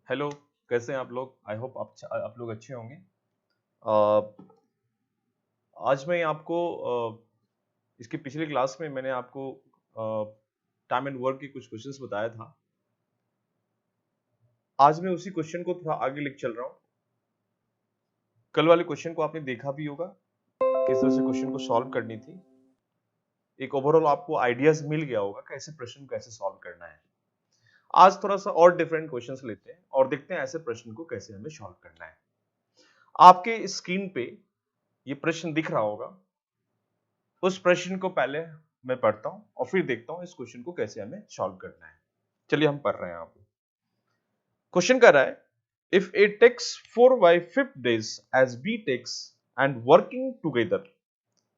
Hello. कैसे हैं आप लोग? आई होप आप लोग अच्छे होंगे। अ, आज मैं आपको इसकी पिछली क्लास में मैंने आपको टाइम एंड वर्क के कुछ क्वेश्चंस बताया था। आज मैं उसी क्वेश्चन को थोड़ा आगे लेके चल रहा हूँ। कल वाले क्वेश्चन को आपने देखा भी होगा, किस तरह से क्वेश्चन को सॉल्व करनी थी। एक ओवरऑल आपको आइडियाज मिल गया होगा कैसे प्रश्न को कैसे सॉल्व करना है। आज थोड़ा सा और डिफरेंट क्वेश्चंस लेते हैं और देखते हैं ऐसे प्रश्न को कैसे हमें सॉल्व करना है। आपके स्क्रीन पे ये प्रश्न दिख रहा होगा। उस प्रश्न को पहले मैं पढ़ता हूं और फिर देखता हूं इस क्वेश्चन को कैसे हमें सॉल्व करना है। चलिए हम पढ़ रहे हैं। आप क्वेश्चन कर रहा है, if A takes 4/5 days as B takes and working together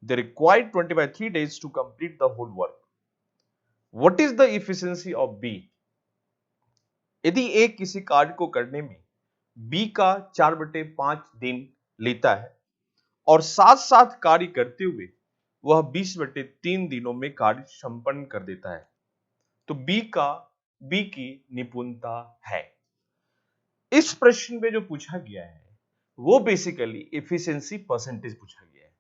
they require 20/3 days to complete the whole work. What is the efficiency of B? यदि A किसी कार्य को करने में B का 4/5 दिन लेता है और साथ साथ कार्य करते हुए वह 20/3 दिनों में कार्य संपन्न कर देता है, तो बी की निपुणता है। इस प्रश्न में जो पूछा गया है वो बेसिकली एफिशिएंसी परसेंटेज पूछा गया है,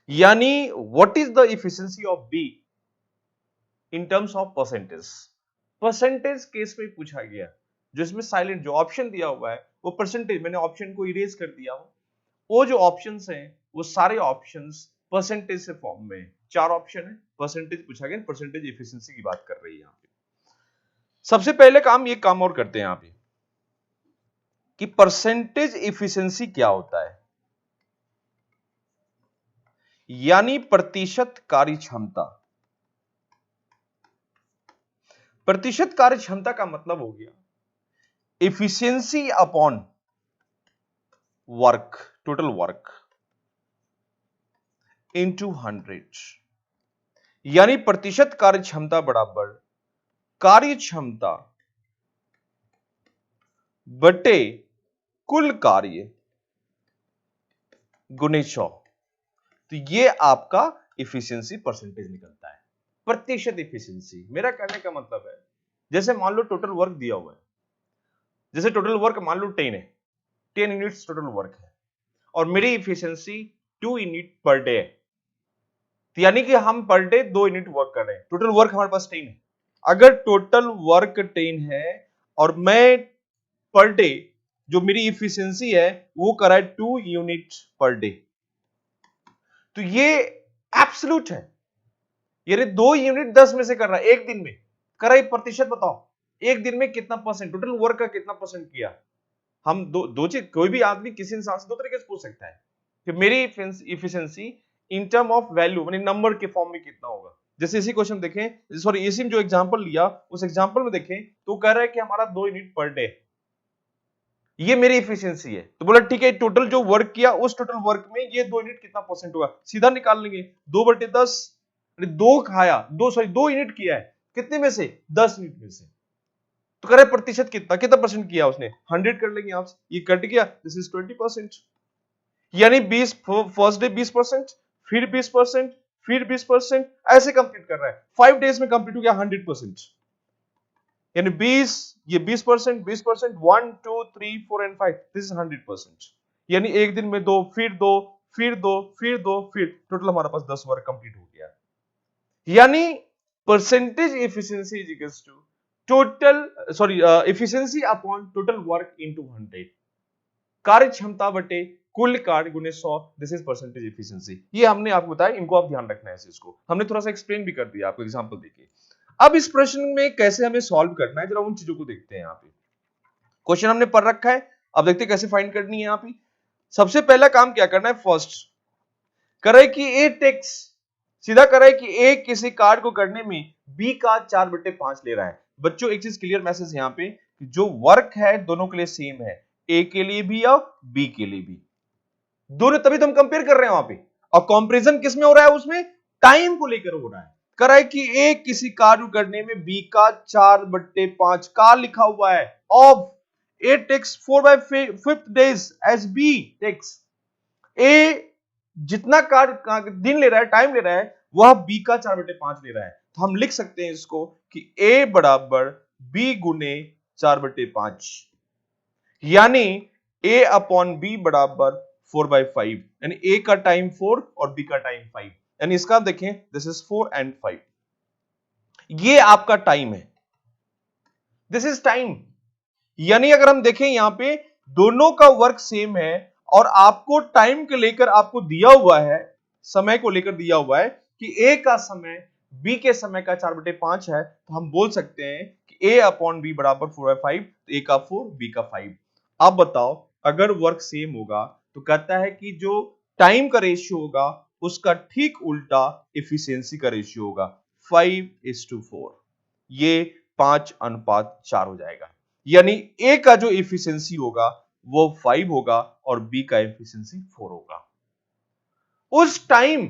यानी what is the efficiency of be in terms of percentage. Percentage case में पूछा गया, जो इसमें साइलेंट जो ऑप्शन दिया हुआ है वो परसेंटेज, मैंने ऑप्शन को इरेज कर दिया हूं। वो जो ऑप्शंस हैं वो सारे ऑप्शंस परसेंटेज से फॉर्म में, चार ऑप्शन है, परसेंटेज पूछा गया, परसेंटेज एफिशिएंसी की बात कर रही है यहां पे। सबसे पहले काम ये काम और करते हैं यहां पे कि परसेंटेज एफिशिएंसी क्या होता है, यानी प्रतिशत कार्य क्षमता। प्रतिशत कार्य क्षमता का मतलब हो गया efficiency upon work, total work into 100, यानी प्रतिशत कार्य क्षमता बराबर कार्य क्षमता बटे कुल कार्य गुणे 100। तो ये आपका इफिशियंसी परसेंटेज निकलता है। प्रतिशत इफिशियंसी, मेरा कहने का मतलब है जैसे मान लो टोटल वर्क दिया हुआ है, जैसे टोटल वर्क मान लो 10 है, 10 यूनिट्स टोटल वर्क है और मेरी इफिशियंसी 2 यूनिट पर डे है, तो यानी कि हम पर डे 2 यूनिट वर्क कर रहे हैं। टोटल वर्क हमारे पास 10 है। अगर टोटल वर्क 10 है और मैं पर डे जो मेरी इफिशियंसी है वो कर रहा है 2 यूनिट पर डे, तो ये एब्सोल्यूट है, यानी 2 यूनिट 10 में से कर रहा है एक दिन में कर रहा है। प्रतिशत बताओ एक दिन में कितना परसेंट, टोटल वर्क का कितना परसेंट किया। हम दो चीज, कोई भी आदमी किसी इंसान से दो तरीके से पूछ सकता है कि मेरी efficiency in term of value यानी नंबर के फॉर्म में कितना होगा। जैसे इसी क्वेश्चन देखें, सॉरी इसी में जो एग्जांपल लिया उस एग्जांपल में देखें तो कह रहा है कि हमारा 2 यूनिट पर डे, ये मेरी इफिशियंसी है। तो बोला ठीक है, टोटल जो वर्क किया उस टोटल वर्क में ये 2 यूनिट कितना परसेंट होगा, सीधा निकाल लेंगे। 2/10, 2 खाया, 2 यूनिट किया है कितने में से, 10 यूनिट में से, तो कह रहे प्रतिशत कितना कितना परसेंट किया उसने, 100 कर लेंगे आप, ये कट गया, दिस इज 20%, यानी 20 फर्स्ट डे 20%, फिर 20%, फिर 20%, ऐसे कंप्लीट कर रहा है। 5 डेज में कंप्लीट हो गया 100%, यानी 20, ये 20%, 20%, 1 2 3 4 एंड 5, दिस इज 100%, यानी एक दिन में 2, फिर 2, फिर 2, फिर 2, फिर टोटल हमारे पास 10 वर्क कंप्लीट हो गया। यानी percentage efficiency is equals to total efficiency upon total work into 100, कार्य क्षमता बटे कुल कार्य गुने 100, दिस इज परसेंटेज एफिशिएंसी। ये हमने आपको बताया, इनको आप ध्यान रखना है इस चीज को, हमने थोड़ा सा एक्सप्लेन भी कर दिया आपको एग्जांपल देके। अब इस प्रश्न में कैसे हमें सॉल्व करना है, जरा उन चीजों को देखते हैं। यहाँ पे क्वेश्चन हमने पढ़ रखा है, अब देखते हैं कैसे फाइंड करनी है। यहाँ पे सबसे पहला काम क्या करना है, फर्स्ट करे कि ए टेक्स, सीधा करे कि ए किसी कार्य को करने में बी का 4/5 ले रहा है। बच्चों एक चीज क्लियर मैसेज यहाँ पे, जो वर्क है दोनों के लिए सेम है, ए के लिए भी और बी के लिए भी, दोनों, तभी तो हम कंपेयर कर रहे हैं वहां पे। और कंपैरिजन किस में हो रहा है, उसमें टाइम को लेकर हो रहा है। करा है कि ए किसी कार्य करने में बी का 4/5 का लिखा हुआ है, of A takes 4/5 days as B takes, A जितना कार्य दिन ले रहा है, टाइम ले रहा है, वह बी का 4/5 ले रहा है। तो हम लिख सकते हैं इसको कि ए बराबर बी गुने 4/5, यानी a अपॉन b बराबर 4/5, यानी a का टाइम 4 और b का टाइम 5, यानी इसका देखें दिस इज 4 एंड 5, ये आपका टाइम है, दिस इज टाइम। यानी अगर हम देखें यहां पे दोनों का वर्क सेम है और आपको टाइम के लेकर आपको दिया हुआ है, समय को लेकर दिया हुआ है कि a का समय b के समय का 4/5 है, तो हम बोल सकते हैं कि a अपॉन b बराबर 4/5, तो a का 4 b का 5। अब बताओ अगर वर्क सेम होगा तो कहता है कि जो टाइम का रेशियो होगा उसका ठीक उल्टा एफिशिएंसी का रेशियो होगा, 5:4, ये 5:4 हो जाएगा। यानी ए का जो एफिशिएंसी होगा वो 5 होगा और बी का एफिशिएंसी 4 होगा। उस टाइम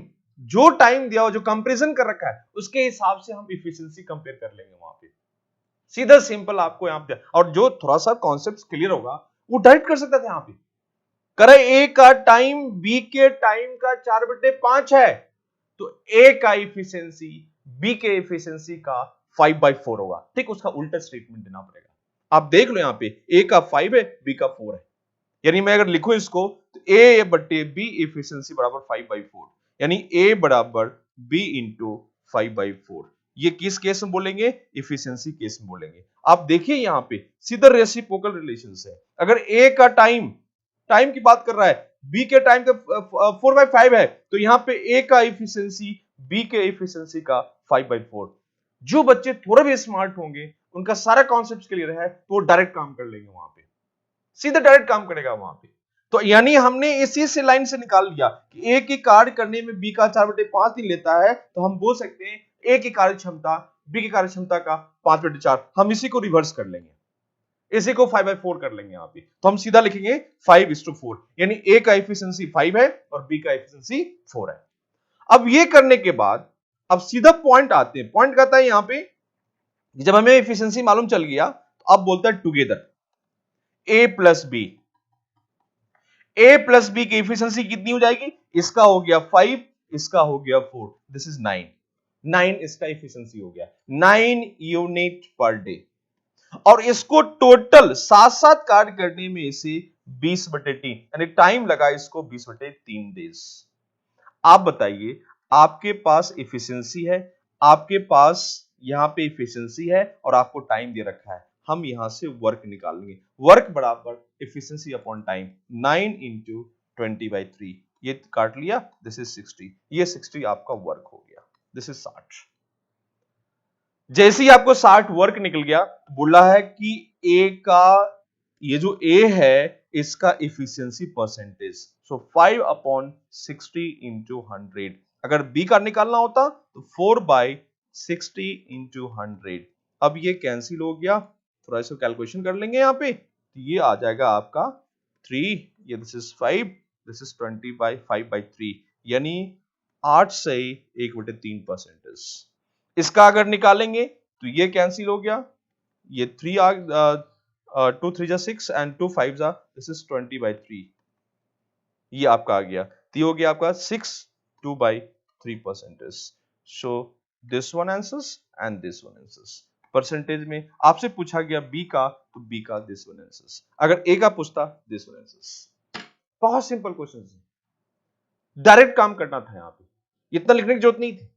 जो टाइम दिया हो, जो कंपैरिजन कर रखा है, उसके हिसाब से हम एफिशिएंसी कंपेयर कर लेंगे वहां पे, सीधा सिंपल आपको यहां पे। और जो थोड़ा सा कॉन्सेप्ट क्लियर होगा वो डायरेक्ट कर सकता था यहां पे, करे ए का टाइम बी के टाइम का 4/5 है तो ए का एफिशिएंसी बी के एफिशिएंसी का 5/4 होगा। ठीक, उसका उल्टा स्टेटमेंट देना पड़ेगा। आप देख लो यहां पे ए का 5 है, बी का 4 है, यानी मैं अगर लिखूं इसको तो ए बटे बी एफिशिएंसी बराबर 5/4, यानी ए बराबर बी इंटू 5/4। ये किस केस में बोलेंगे? एफिशिएंसी केस में बोलेंगे। आप देखिए यहां पे सीधा रेसिप्रोकल रिलेशन है। अगर ए का टाइम की बात कर रहा है, बी के टाइम का 4/5 है, तो यहां पे ए का एफिशिएंसी बी के एफिशिएंसी का 5/4। जो बच्चे थोड़े भी स्मार्ट होंगे, उनका सारा कॉन्सेप्ट क्लियर है, तो वो डायरेक्ट काम कर लेंगे वहां पे, सीधे डायरेक्ट काम करेगा वहां पे। तो यानी हमने इसी से लाइन से निकाल लिया कि ए की कार्य करने में बी का 4/5 दिन लेता है, तो हम बोल सकते हैं ए की कार्य क्षमता बी की कार्य क्षमता का 5/4। हम इसी को रिवर्स कर लेंगे, इसी को 5/4 कर लेंगे यहां पे, तो हम सीधा लिखेंगे 5:4, यानी ए का एफिशिएंसी 5 है और बी का एफिशिएंसी 4 है। अब ये करने के बाद अब सीधा पॉइंट आते हैं। पॉइंट कहता है यहां पे जब हमें एफिशिएंसी मालूम चल गया तो अब बोलता है टुगेदर ए प्लस बी, ए प्लस बी की एफिशिएंसी कितनी हो जाएगी? इसका हो गया 5, इसका हो गया 4, दिस इज 9। 9 इसका एफिशिएंसी हो गया, 9 यूनिट पर डे। और इसको टोटल साथ साथ कार्य करने में इसे 20/3, यानी टाइम लगा इसको 20/3 डेज। आप बताइए, आपके पास एफिशिएंसी है, आपके पास यहां पे एफिशिएंसी है और आपको टाइम दे रखा है, हम यहां से वर्क निकालेंगे। वर्क बराबर एफिशिएंसी अपॉन टाइम, 9 इंटू 20/3, ये काट लिया, दिस इज 60, ये 60 आपका वर्क हो गया, दिस इज 60। जैसे ही आपको 60 वर्क निकल गया, बोला है कि ए का ये जो ए है इसका एफिशिएंसी परसेंटेज, सो 5/60 इंटू 100। अगर बी का निकालना होता तो 4/60 इंटू 100। अब ये कैंसिल हो गया, थोड़ा इसको कैलकुलेशन कर लेंगे यहां पे, तो ये आ जाएगा आपका 3, ये दिस इज 5, दिस इज 20/5/3, यानी 8 से 1/3%। इसका अगर निकालेंगे तो ये कैंसिल हो गया, ये 3 2 3 जा 6 एंड 2 5 जा, दिस इज 20/3, ये आपका आ गया, तो ये हो गया आपका 6/2/3%। सो this one answers and this one answers. Percentage में आपसे पूछा गया बी का, तो बी का दिस वन आंसर्स, अगर ए का पूछता दिस वन आंसर्स। बहुत सिंपल क्वेश्चन है, डायरेक्ट काम करना था यहां पे, इतना लिखने की जरूरत नहीं थी।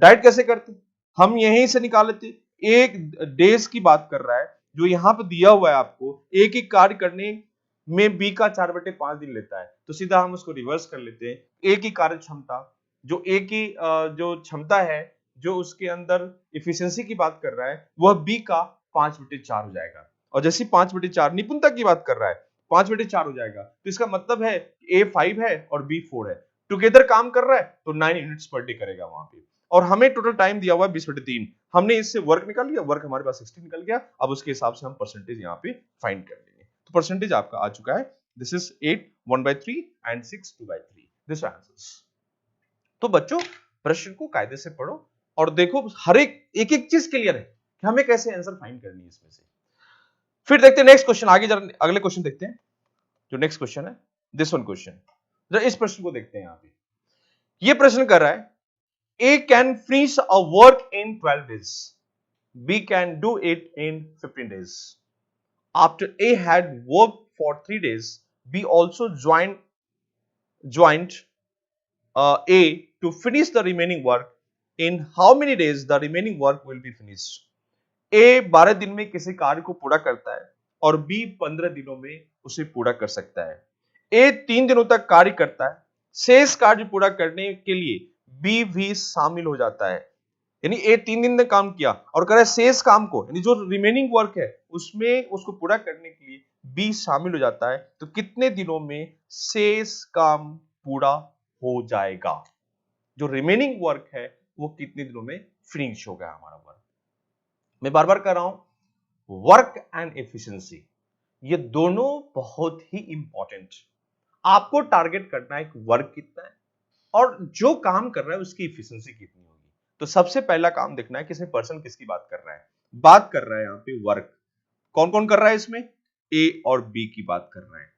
डायरेक्ट कैसे करते? हम यहीं से निकाल लेते। एक डेज की बात कर रहा है, जो यहां पे दिया हुआ है आपको, एक ही कार्य करने में बी का 4/5 दिन लेता है, तो सीधा हम उसको रिवर्स कर लेते हैं। एक ही कार्य क्षमता, जो एक ही जो क्षमता है, जो उसके अंदर एफिशिएंसी की बात कर रहा है, वह बी का 5/4 हो जाएगा। और जैसे 5/4 निपुणता की बात कर रहा है, 5/4 हो जाएगा, तो इसका मतलब है ए 5 है और बी 4 है, टुगेदर काम कर रहा है तो 9 यूनिट्स पर डे करेगा वहां पे। और हमें टोटल टाइम दिया हुआ है 20/3, हमने इससे वर्क निकाल लिया, वर्क हमारे पास 60 निकल गया। अब उसके हिसाब से हम परसेंटेज यहाँ पे फाइंड कर लेंगे, तो परसेंटेज आपका आ चुका है, this is 8 1/3 and 6 2/3, this answers. तो बच्चों प्रश्न को कायदे से पढ़ो और देखो हर एक चीज क्लियर है कि हमें कैसे आंसर फाइंड करनी है इसमें से। फिर देखते हैं नेक्स्ट क्वेश्चन, आगे जरा अगले क्वेश्चन देखते हैं। जो नेक्स्ट क्वेश्चन है दिस वन क्वेश्चन, जरा इस प्रश्न को देखते हैं। यहाँ पे ये प्रश्न कर रहा है A can finish a work in 12 days. B can do it in 15 days. After A had worked for 3 days, B also joined A to finish the remaining work. In how many days the remaining work will be finished? A 12 दिन में किसी कार्य को पूरा करता है और B 15 दिनों में उसे पूरा कर सकता है। A 3 दिनों तक कार्य करता है, शेष कार्य पूरा करने के लिए B भी शामिल हो जाता है। यानी ए 3 दिन तक काम किया और करे शेष काम को, यानी जो रिमेनिंग वर्क है उसमें उसको पूरा करने के लिए बी शामिल हो जाता है। तो कितने दिनों में शेष काम पूरा हो जाएगा? जो रिमेनिंग वर्क है वो कितने दिनों में फिनिश होगा हमारा वर्क? मैं बार बार कर रहा हूं, वर्क एंड एफिशिएंसी ये दोनों बहुत ही इंपॉर्टेंट। आपको टारगेट करना है कि वर्क कितना है और जो काम कर रहा है उसकी एफिशिएंसी कितनी होगी। तो सबसे पहला काम देखना है किसी पर्सन किसकी बात कर रहा है। बात कर रहा है यहां पे वर्क। कौन कौन कर रहा है इसमें? ए और बी की बात कर रहा है।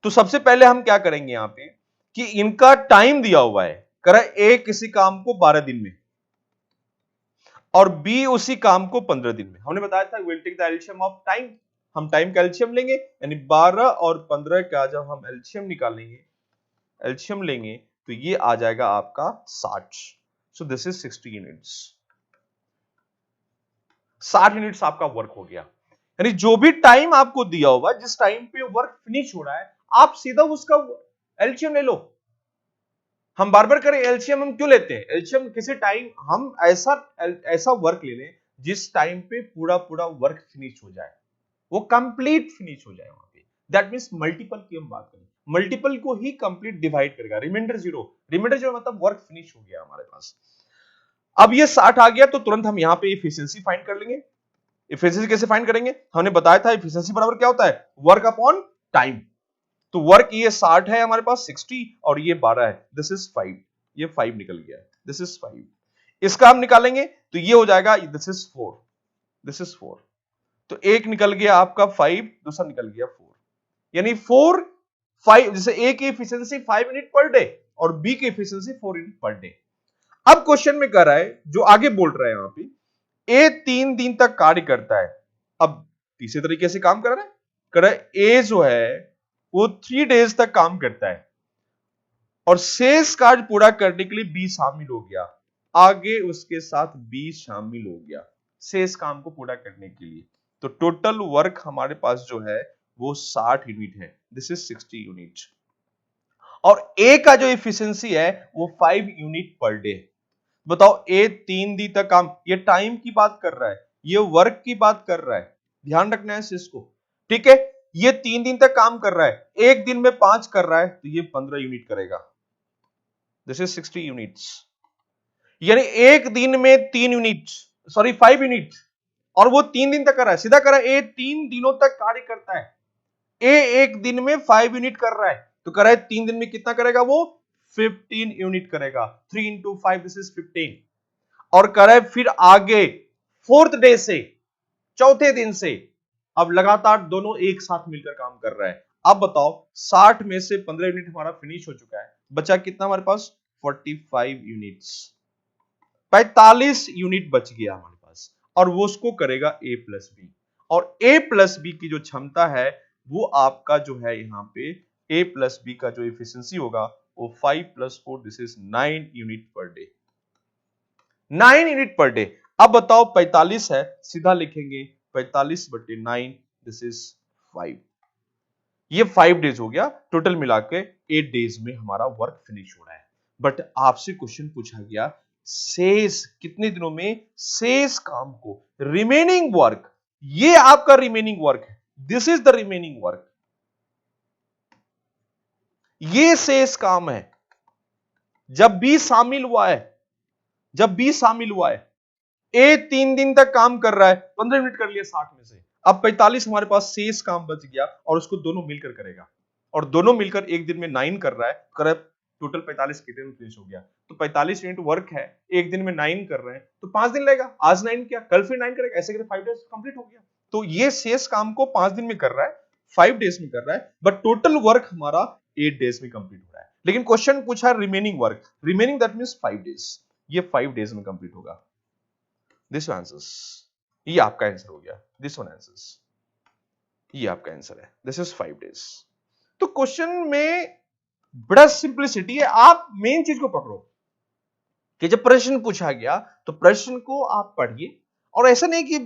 तो सबसे पहले हम क्या करेंगे यहां पे कि इनका टाइम दिया हुआ है, करा ए किसी काम को 12 दिन में और बी उसी काम को 15 दिन में। हमने बताया था will take the LCM of time, हम टाइम का एलसीएम लेंगे, यानी 12 और 15 का जब हम एलसीएम निकालेंगे, एलसीएम लेंगे तो ये आ जाएगा आपका 60। So this is 60 units. 60 units आपका वर्क हो गया। यानी जो भी टाइम आपको दिया होगा, जिस टाइम पे वर्क फिनिश हो रहा है, आप सीधा उसका एलसीएम ले लो। हम बार बार करें एलसीएम हम क्यों लेते हैं? एलसीएम किसी टाइम हम ऐसा वर्क ले लें जिस टाइम पे पूरा पूरा वर्क फिनिश हो जाए, वो कंप्लीट फिनिश हो जाए वहां पे। दैट मींस मल्टीपल की हम बात करें, मल्टीपल को ही कंप्लीट डिवाइड करेगा। रिमाइंडर जीरो मतलब वर्क फिनिश हो गया हमारे पास। अब ये 60 आ गया तो तुरंत हम यहां पे एफिशिएंसी फाइंड कर लेंगे। एफिशिएंसी कैसे फाइंड करेंगे? हमने बताया था एफिशिएंसी बराबर क्या होता है? Work upon time. तो वर्क ये 60 है हमारे पास, 60 और ये 12 है, दिस इज 5। ये 5 निकल गया, दिस इज 5। इसका हम निकालेंगे तो ये हो जाएगा, दिस इज 4, दिस इज 4। तो एक निकल गया आपका 5, दूसरा निकल गया 4। यानी 4 5, जैसे ए की एफिशिएंसी 5 यूनिट पर डे और बी की एफिशिएंसी 4 यूनिट पर डे। अब क्वेश्चन में कह रहा है, जो आगे बोल रहा है यहां पे, ए 3 दिन तक कार्य करता है। अब तीसरे तरीके से काम कर रहा है, कर रहा है ए जो है वो 3 डेज तक काम करता है और शेष कार्य पूरा करने के लिए बी शामिल हो गया। आगे उसके साथ बी शामिल हो गया शेष काम को पूरा करने के लिए। तो टोटल वर्क हमारे पास जो है वो 60 यूनिट है, दिस इज 60 यूनिट। और ए का जो एफिशिएंसी है वो 5 यूनिट पर डे। बताओ ए 3 दिन तक काम, ये टाइम की बात कर रहा है, ये वर्क की बात कर रहा है, ध्यान रखना है इसको, ठीक है। ये 3 दिन तक काम कर रहा है, एक दिन में 5 कर रहा है तो ये 15 यूनिट करेगा, दिस इज 60 यूनिट्स। यानी एक दिन में 3 यूनिट, सॉरी 5 यूनिट, और वो 3 दिन तक कर रहा है। सीधा कर रहा है, ए 3 दिनों तक कार्य करता है, ए एक दिन में 5 यूनिट कर रहा है, तो कर रहा है 3 दिन में कितना करेगा वो? 15 यूनिट करेगा। 3 इंटू 5 दिस इज 15। और करे फिर आगे 4th डे से, चौथे दिन से, अब लगातार दोनों एक साथ मिलकर काम कर रहा है। अब बताओ 60 में से 15 यूनिट हमारा फिनिश हो चुका है, बचा कितना हमारे पास? 45 यूनिट्स, 45 यूनिट बच गया हमारे पास। और वो उसको करेगा ए प्लस बी, और ए प्लस बी की जो क्षमता है वो आपका जो है यहां पे ए प्लस बी का जो एफिशिएंसी होगा वो 5 + 4 this is 9 unit per day, 9 unit per day. अब बताओ 45 है, सीधा लिखेंगे 45/9 दिस इज 5। ये 5 डेज हो गया, टोटल मिला के 8 डेज में हमारा वर्क फिनिश हो रहा है। बट आपसे क्वेश्चन पूछा गया शेष कितने दिनों में शेष काम को, रिमेनिंग वर्क, ये आपका रिमेनिंग वर्क है, this is the remaining work, ये शेष काम है। जब बी शामिल हुआ है, जब बी शामिल हुआ है, ए 3 दिन तक काम कर रहा है, 15 मिनट कर लिया 60 में से, अब 45 हमारे पास शेष काम बच गया और उसको दोनों मिलकर करेगा, और दोनों मिलकर एक दिन में 9 कर रहा है, कर टोटल 45 कितने में फिनिश हो गया? तो 45 यूनिट वर्क है, एक दिन में 9 कर रहे हैं तो 5 दिन लगेगा। आज 9 किया, कल फिर 9 करेगा, ऐसे करके 5 डेज कंप्लीट हो गया। तो ये शेष काम को 5 दिन में कर रहा है, 5 डेज में कर रहा है, बट टोटल वर्क हमारा 8 डेज में कंप्लीट हो रहा है। लेकिन क्वेश्चन पूछा remaining work, remaining that means 5 days, ये 5 डेज में कंप्लीट होगा। दिस आंसर्स, ये आपका आंसर हो गया, दिस वन आंसर्स। ये आपका आंसर है, दिस इज 5 days। तो क्वेश्चन में बड़ा सिंप्लिसिटी है, आप मेन चीज को पकड़ो कि जब प्रश्न पूछा गया तो प्रश्न को आप पढ़िए, और ऐसा नहीं कि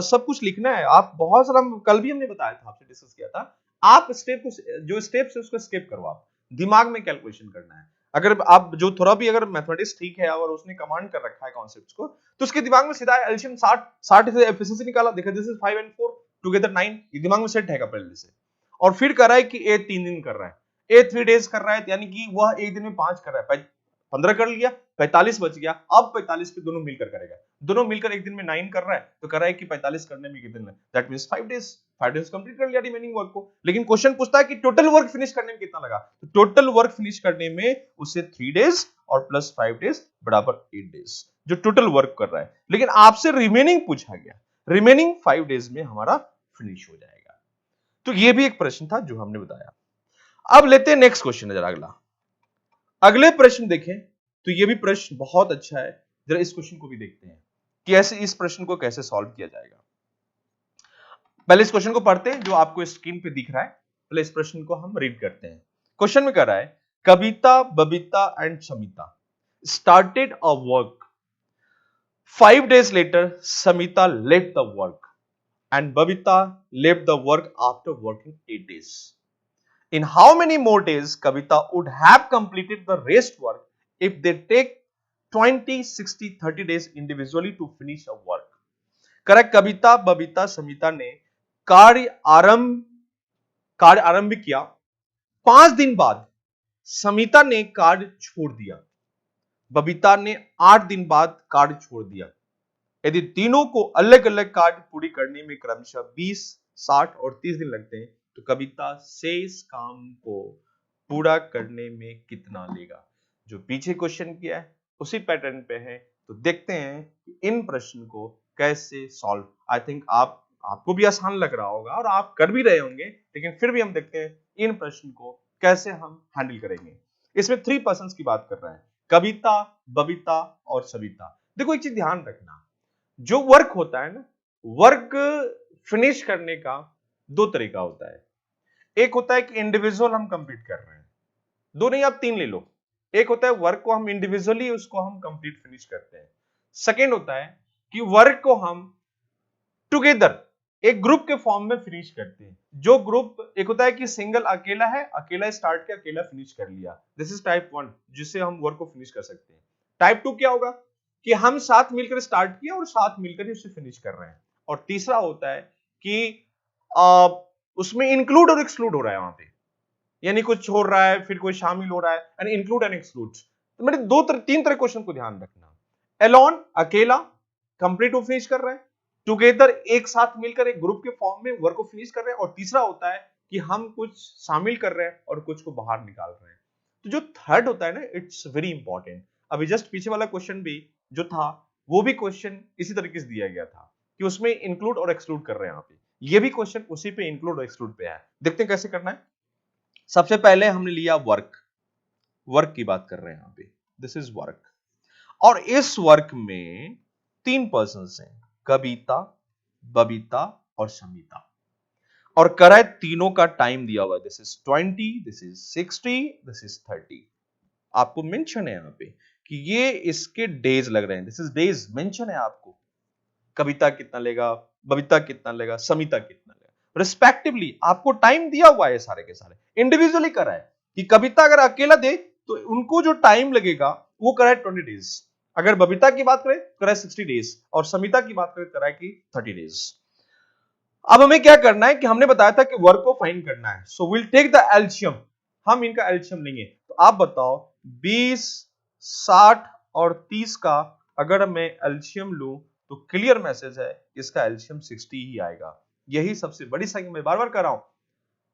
सब कुछ लिखना है, आप बहुत सारा, कल भी हमने बताया था, आपसे डिस्कस किया था, आप स्टेप को, जो स्टेप्स है उसको स्किप करो, आप दिमाग में कैलकुलेशन करना है। अगर आप जो थोड़ा भी अगर मैथमेटिक्स ठीक है और उसने कमांड कर रखा है कॉन्सेप्ट्स को, तो उसके दिमाग में सीधा एलसीएम 60 से एफिशिएंसी निकाला, देखा दिस इज 5 and 4 टुगेदर 9, ये दिमाग में सेट है पहले से। और फिर कर रहा है कि ए 3 दिन कर रहा है, ए 3 days कर रहा है, यानी कि वह एक दिन में 5 कर रहा है, 15 कर लिया, 45 बच गया। अब 45 पे दोनों मिलकर करेगा, दोनों मिलकर एक दिन में 9 कर रहा है, तो कर रहा है कि 45 करने में कितने दिन, that means 5 days। 5 days complete कर लिया रिमेनिंग वर्क को। लेकिन क्वेश्चन पूछता है कि टोटल वर्क फिनिश करने में कितना लगा, तो टोटल वर्क फिनिश करने में उसे 3 days और प्लस 5 days बराबर 8 days जो टोटल वर्क कर रहा है। लेकिन आपसे रिमेनिंग पूछा गया, रिमेनिंग 5 days में हमारा फिनिश हो जाएगा। तो ये भी एक प्रश्न था जो हमने बताया। अब लेते हैं नेक्स्ट क्वेश्चन, जरा अगले प्रश्न देखें, तो ये भी प्रश्न बहुत अच्छा है, जरा इस क्वेश्चन को भी देखते हैं कि ऐसे इस प्रश्न को कैसे सॉल्व किया जाएगा। पहले इस क्वेश्चन को पढ़ते हैं जो आपको स्क्रीन पे दिख रहा है, पहले इस प्रश्न को हम रीड करते हैं। क्वेश्चन में कह रहा है, Kavita, Babita and Samita started a work 5 days later, Samita left the work and Babita left the work after working 8 days. In how many more days Kavita would have completed the rest work if they take 20, 60, 30 days individually to finish a work? Correct, Kavita, Babita, Samita ने कार्य आरंभ किया, 5 दिन बाद समिता ने कार्य छोड़ दिया, बबीता ने 8 दिन बाद कार्य छोड़ दिया। यदि तीनों को अलग अलग कार्य पूरी करने में क्रमशः 20, 60 और 30 दिन लगते हैं, तो कविता शेष काम को पूरा करने में कितना लेगा। जो पीछे क्वेश्चन किया है उसी पैटर्न पे है, तो देखते हैं कि इन प्रश्न को कैसे सॉल्व। आई थिंक आपको भी आसान लग रहा होगा और आप कर भी रहे होंगे, लेकिन फिर भी हम देखते हैं इन प्रश्न को कैसे हम हैंडल करेंगे। इसमें 3 पर्सन्स की बात कर रहा है, कविता, बबीता और सविता। देखो एक चीज ध्यान रखना, जो वर्क होता है ना, वर्क फिनिश करने का 2 तरीका होता है। एक होता है कि इंडिविजुअल हम कंप्लीट कर रहे हैं, 2 नहीं आप 3 ले लो। एक होता है वर्क को हम इंडिविजुअली उसको हम कंप्लीट फिनिश करते हैं। सेकेंड होता है कि वर्क को हम टुगेदर एक ग्रुप के फॉर्म में फिनिश करते हैं। जो ग्रुप, एक होता है कि सिंगल अकेला है, अकेला स्टार्ट किया, अकेला फिनिश कर लिया, दिस इज टाइप 1, जिससे हम वर्क को फिनिश कर सकते हैं। टाइप 2 क्या होगा कि हम साथ मिलकर स्टार्ट किया और साथ मिलकर ही उसे फिनिश कर रहे हैं। और तीसरा होता है कि उसमें इंक्लूड और एक्सक्लूड हो रहा है, वहां पे यानी कुछ छोड़ रहा है फिर कोई शामिल हो रहा है, यानी इंक्लूड एंड एक्सक्लूड। तो मेरे 3 तरह क्वेश्चन को ध्यान रखना, एलोन अकेला कंप्लीट को फिनिश कर रहा है, टुगेदर एक साथ मिलकर एक ग्रुप के फॉर्म में वर्क को फिनिश कर रहे हैं, और तीसरा होता है कि हम कुछ शामिल कर रहे हैं और कुछ को बाहर निकाल रहे हैं। तो जो थर्ड होता है ना, इट्स वेरी इंपॉर्टेंट। अभी जस्ट पीछे वाला क्वेश्चन भी जो था वो भी क्वेश्चन इसी तरीके से दिया गया था कि उसमें इंक्लूड और एक्सक्लूड कर रहे हैं। यहाँ पे ये भी क्वेश्चन उसी पे इंक्लूड और एक्सक्लूड पे है। देखते हैं कैसे करना है। सबसे पहले हमने लिया वर्क की बात कर रहे हैं यहाँ पे, दिस इज वर्क, और इस वर्क में 3 पर्सन्स हैं, कविता, बबीता और समिता, और कराए तीनों का टाइम दिया हुआ है, this is 20, this is 60, this is 30। आपको मेंशन है यहाँ पे कि ये इसके डेज लग रहे हैं, दिस इज डेज मेंशन है आपको, कविता कितना लेगा, बबीता कितना लेगा, समिता कितना लेगा, रिस्पेक्टिवली आपको टाइम दिया हुआ है सारे के सारे, इंडिविजुअली करा है कि कविता अगर अकेला दे तो उनको जो टाइम लगेगा वो कराए 20 डेज, अगर बबीता की बात करें कराए 60 डेज, और समिता की बात करें कराए की 30 डेज। अब हमें क्या करना है कि हमने बताया था कि वर्क को फाइंड करना है, so will take the LCM, हम इनका एलसीएम लेंगे। तो आप बताओ 20, 60 और 30 का अगर मैं एलसीएम लूं तो क्लियर मैसेज है इसका एलसीएम 60 ही आएगा। यही सबसे बड़ी संख्या, मैं बार बार कर रहा हूं,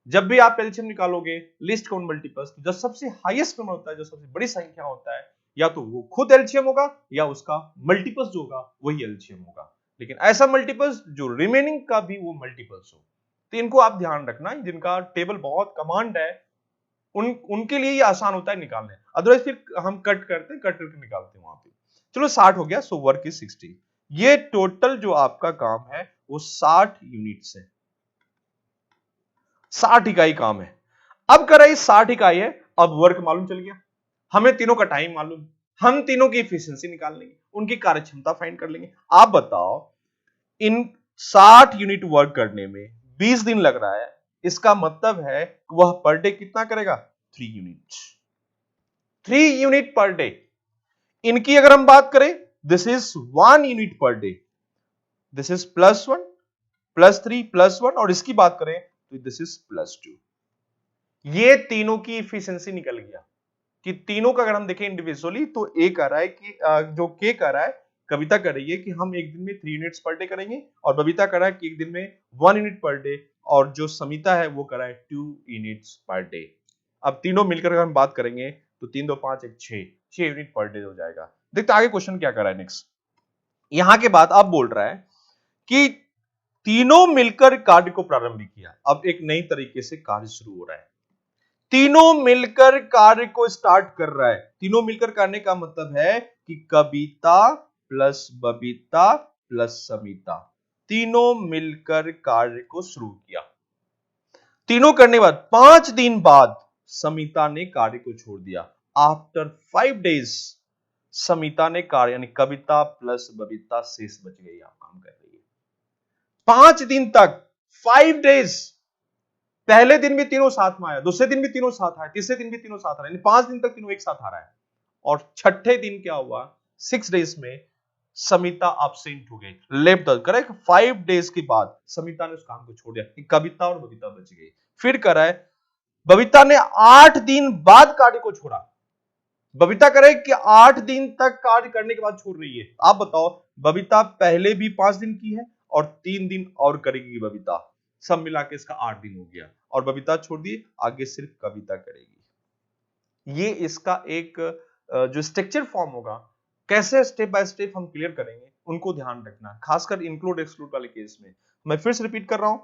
जब भी आप एलसीएम निकालोगे लिस्ट काउंट मल्टीपल्स, जो सबसे हाईएस्ट नंबर होता है, जो सबसे बड़ी संख्या होता है, या तो वो खुद एलसीएम होगा या उसका मल्टीपल्स जो होगा वही एलसीएम होगा, लेकिन ऐसा मल्टीपल्स जो रिमेनिंग का भी वो मल्टीपल्स हो। तो इनको आप ध्यान रखना, जिनका टेबल बहुत कमांड है उनके लिए ये आसान होता है निकालने, अदरवाइज फिर हम कट करके निकालते हैं वहां पे। चलो 60 हो गया, सो वर्क इज 60। ये टोटल जो आपका काम है वो 60 यूनिट्स है, 60 इकाई काम है। अब कर रहा है 60 इकाई है, अब वर्क मालूम चल गया, हमें तीनों का टाइम मालूम, हम तीनों की एफिशिएंसी निकाल लेंगे, उनकी कार्यक्षमता फाइंड कर लेंगे। आप बताओ इन 60 यूनिट वर्क करने में 20 दिन लग रहा है, इसका मतलब है वह पर डे कितना करेगा? 3 यूनिट, 3 यूनिट पर डे। इनकी अगर हम बात करें, this is 1 unit per day, this is +1 +3 +1, और इसकी बात करें तो दिस इज +2। ये तीनों की इफिशिएंसी निकल गया कि तीनों का अगर हम देखें इंडिविजुअली तो ए कह रहा है कि जो के कह रहा है, कविता कर रही है कि हम एक दिन में 3 यूनिट्स पर डे करेंगे, और बबीता कर रहा है कि एक दिन में 1 यूनिट पर डे, और जो समिता है वो कर रहा है 2 यूनिट्स पर डे। अब तीनों मिलकर अगर हम बात करेंगे तो 3 2 5 1 6 यूनिट पर डे हो जाएगा। देखते आगे क्वेश्चन क्या कर रहा है नेक्स्ट। यहां के बाद अब बोल रहा है कि तीनों मिलकर कार्य को प्रारंभ किया। अब एक नई तरीके से कार्य शुरू हो रहा है, तीनों मिलकर कार्य को स्टार्ट कर रहा है। तीनों मिलकर करने का मतलब है कि कविता प्लस बबीता प्लस समिता, तीनों मिलकर कार्य को शुरू किया। तीनों करने के बाद 5 दिन बाद समिता ने कार्य को छोड़ दिया। आफ्टर 5 डेज समिता ने कार्य, यानी कविता प्लस बबीता शेष बच गई, आप काम कर रही है 5 दिन तक, 5 डेज। पहले दिन भी तीनों साथ में आया, दूसरे दिन भी तीनों साथ आए, तीसरे दिन भी तीनों साथ आ रहे हैं, 5 दिन तक तीनों एक साथ आ रहा है। और छठे दिन क्या हुआ, 6 डेज में समिता एब्सेंट हो गई, लेफ्ट द करेक्ट। 5 डेज के बाद समिता ने उस काम को छोड़ दिया, कविता और बबीता बच गई। फिर कर रहा है बबीता ने 8 दिन बाद कार्य को छोड़ा। बबीता करे कि 8 दिन तक कार्य करने के बाद छोड़ रही है। आप बताओ, बबीता पहले भी 5 दिन की है और 3 दिन और करेगी बबीता, सब मिला के इसका 8 दिन हो गया, और बबीता छोड़ दी, आगे सिर्फ कविता करेगी। ये इसका एक जो स्ट्रक्चर फॉर्म होगा, कैसे स्टेप बाय स्टेप हम क्लियर करेंगे, उनको ध्यान रखना, खासकर इंक्लूड एक्सक्लूड वाले केस में। मैं फिर से रिपीट कर रहा हूं,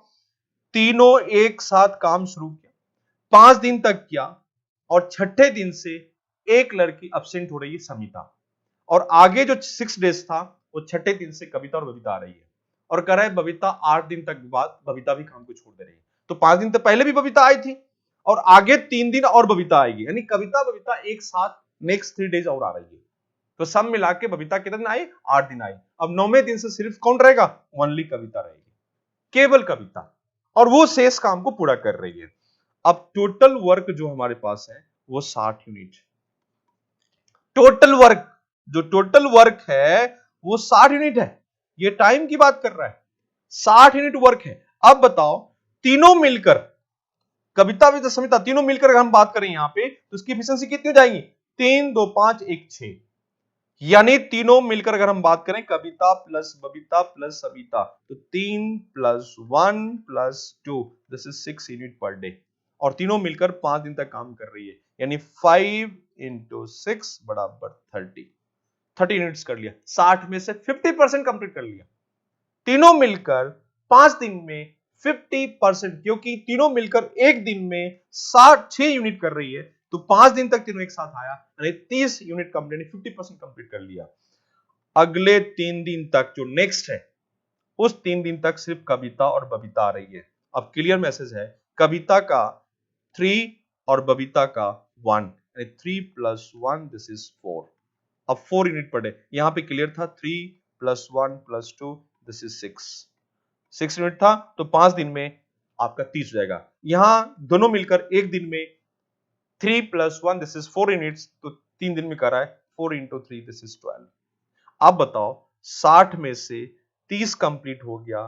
तीनों एक साथ काम शुरू किया, 5 दिन तक किया, और छठे दिन से एक लड़की एब्सेंट हो रही है समिता, और आगे जो 6 डेज था वो छठे दिन से कविता और बबीता आ रही है, और कह रहा है बबीता 8 दिन तक बाद बबीता भी काम को छोड़ दे रही है। तो 5 दिन तक पहले भी बबीता आई थी, और आगे 3 दिन और बबीता आएगी, यानी कविता बबीता एक साथ नेक्स्ट 3 डेज और आ रही है। तो सब मिला के बबीता कितने दिन आई? 8 दिन आई। अब 9वें दिन से सिर्फ कौन रहेगा? ओनली कविता रहेगी, केवल कविता, और वो शेष काम को पूरा कर रही है। अब टोटल वर्क जो हमारे पास है वो 60 यूनिट, टोटल वर्क, जो टोटल वर्क है वो 60 यूनिट है। ये टाइम की बात कर रहा है, 60 यूनिट वर्क है। अब बताओ, तीनों मिलकर कविता भी समिता तीनों मिलकर अगर हम बात करें यहां पे तो उसकी एफिशिएंसी कितनी हो जाएगी? 3 2 5 1 6, यानी तीनों मिलकर अगर हम बात करें कविता प्लस बबीता प्लस सविता, तो 3 + 1 + 2 this is 6 unit per day, और तीनों मिलकर 5 दिन तक काम कर रही है, यानी 5 × 6 = 30 यूनिट्स कर लिया। 60 में से 50% कंप्लीट कर लिया, तीनों मिलकर 5 दिन में 50%, क्योंकि तीनों मिलकर एक दिन में 6 यूनिट कर रही है, तो 5 दिन तक तीनों एक साथ आया, यानी 30 यूनिट कंप्लीट, 50% कंप्लीट कर लिया। अगले 3 दिन तक जो नेक्स्ट है, उस 3 दिन तक सिर्फ कविता और बबीता आ रही है। अब क्लियर मैसेज है, कविता का 3 और बबीता का 1, यानी 3 + 1 दिस इज 4। अब 4 यूनिट पर डे, यहां पे क्लियर था, 3 + 1 + 2 दिस इज 6 यूनिट था, तो 5 दिन में आपका 30 हो जाएगा। यहां दोनों मिलकर एक दिन में 3 + 1 दिस इज 4 यूनिट्स, तो 3 दिन में कर रहा है, 4 × 3 दिस इज 12। आप बताओ, 60 में से 30 कंप्लीट हो गया,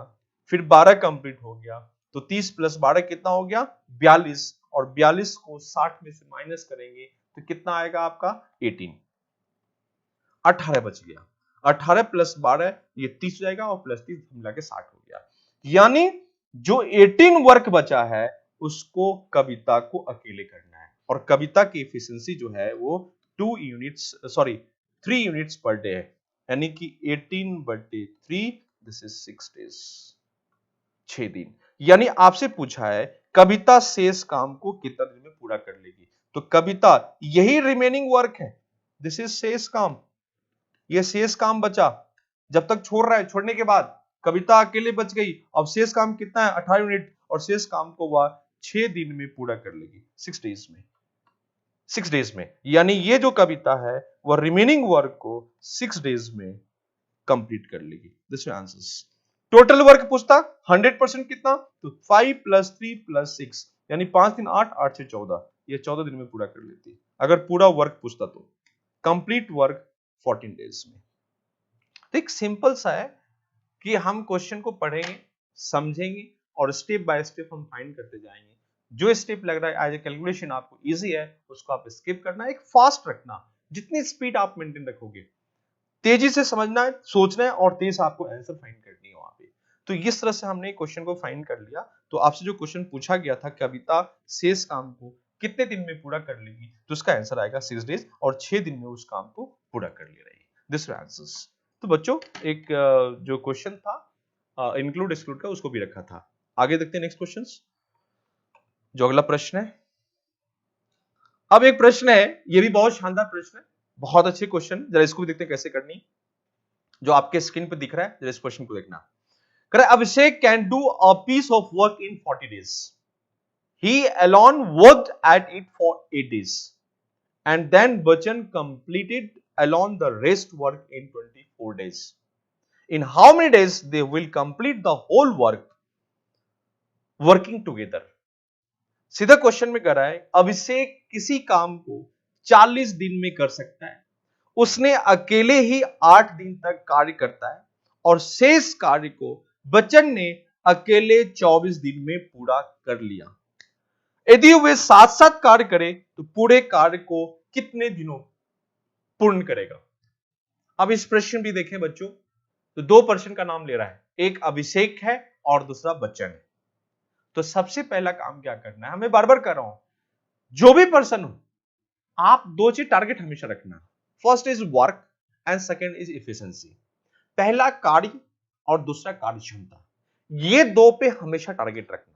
फिर 12 कंप्लीट हो गया, तो 30 + 12 कितना हो गया? 42, और 42 को 60 में से माइनस करेंगे तो कितना आएगा आपका? 18, 18 बच गया। 18 + 12 ये 30 हो जाएगा, और +30 मिला के 60 हो गया। यानी जो 18 वर्क बचा है उसको कविता को अकेले करना है, और कविता की एफिशिएंसी जो है वो 3 यूनिट्स पर डे है, यानी कि 18/3 दिस इज 6 डेज, 6 दिन। यानी आपसे पूछा है कविता शेष काम को कितना दिन में पूरा कर लेगी, तो कविता यही रिमेनिंग वर्क है, दिस इज शेष काम, ये शेष काम बचा, जब तक छोड़ रहा है, छोड़ने के बाद कविता अकेले बच गई। अब शेष काम कितना है? 18 यूनिट, और शेष काम को वह 6 दिन में पूरा कर लेगी, 6 डेज में, 6 डेज में। यानी ये जो कविता है वह रिमेनिंग वर्क को 6 डेज में कंप्लीट कर लेगी। This answers. टोटल वर्क पूछता 100% कितना, तो 5 + 3 + 6 यानी 5 दिन 8, 8 से 14, ये 14 दिन में पूरा कर लेती अगर पूरा वर्क पूछता तो। कंप्लीट वर्क 14 डेज में। तो एक सिंपल सा है कि हम क्वेश्चन को पढ़ेंगे, समझेंगे और स्टेप बाय स्टेप हम फाइंड करते जाएंगे। जो स्टेप लग रहा है एज ए कैलकुलेशन आपको इजी है उसको आप स्किप करना, एक फास्ट रखना। जितनी स्पीड आप मेंटेन रखोगे, तेजी से समझना है, सोचना है और तेज आपको आंसर फाइंड करनी है वहां पे। तो इस तरह से हमने क्वेश्चन को फाइंड कर लिया। तो आपसे जो क्वेश्चन पूछा गया था कविता शेष काम को कितने दिन में पूरा कर लेगी, तो उसका आंसर आएगा 6 डेज और 6 दिन में उस काम को पूरा कर ले रही है। This answers. तो बच्चों एक जो क्वेश्चन था इंक्लूड एक्सक्लूड का उसको भी रखा था। आगे देखते हैं नेक्स्ट क्वेश्चन। जो अगला प्रश्न है, अब एक प्रश्न है, ये भी बहुत शानदार प्रश्न है, बहुत अच्छे क्वेश्चन। जरा इसको भी देखते हैं कैसे करनी। जो आपके स्क्रीन पे दिख रहा है, जरा इस क्वेश्चन को देखना। कह रहा है Abhishek can do a piece of work in 40 days. He alone worked at it for 8 days. And then Bachchan completed alone the rest work in 24 days. In how many days they will complete the whole work working together? सीधा question में कह रहा है अभिषेक किसी काम को 40 दिन में कर सकता है, उसने अकेले ही 8 दिन तक कार्य करता है और शेष कार्य को बच्चन ने अकेले 24 दिन में पूरा कर लिया। यदि वे साथ साथ कार्य करें तो पूरे कार्य को कितने दिनों पूर्ण करेगा। अब इस प्रश्न भी देखें बच्चों, तो 2 पर्सन का नाम ले रहा है, एक अभिषेक है और दूसरा बच्चन है। तो सबसे पहला काम क्या करना है, हमें बार बार कर रहा हूं, जो भी पर्सन हो आप 2 चीज टारगेट हमेशा रखना। First is work and second is efficiency. पहला कार्य और दूसरा कार्य क्षमता, ये 2 पे हमेशा टारगेट रखना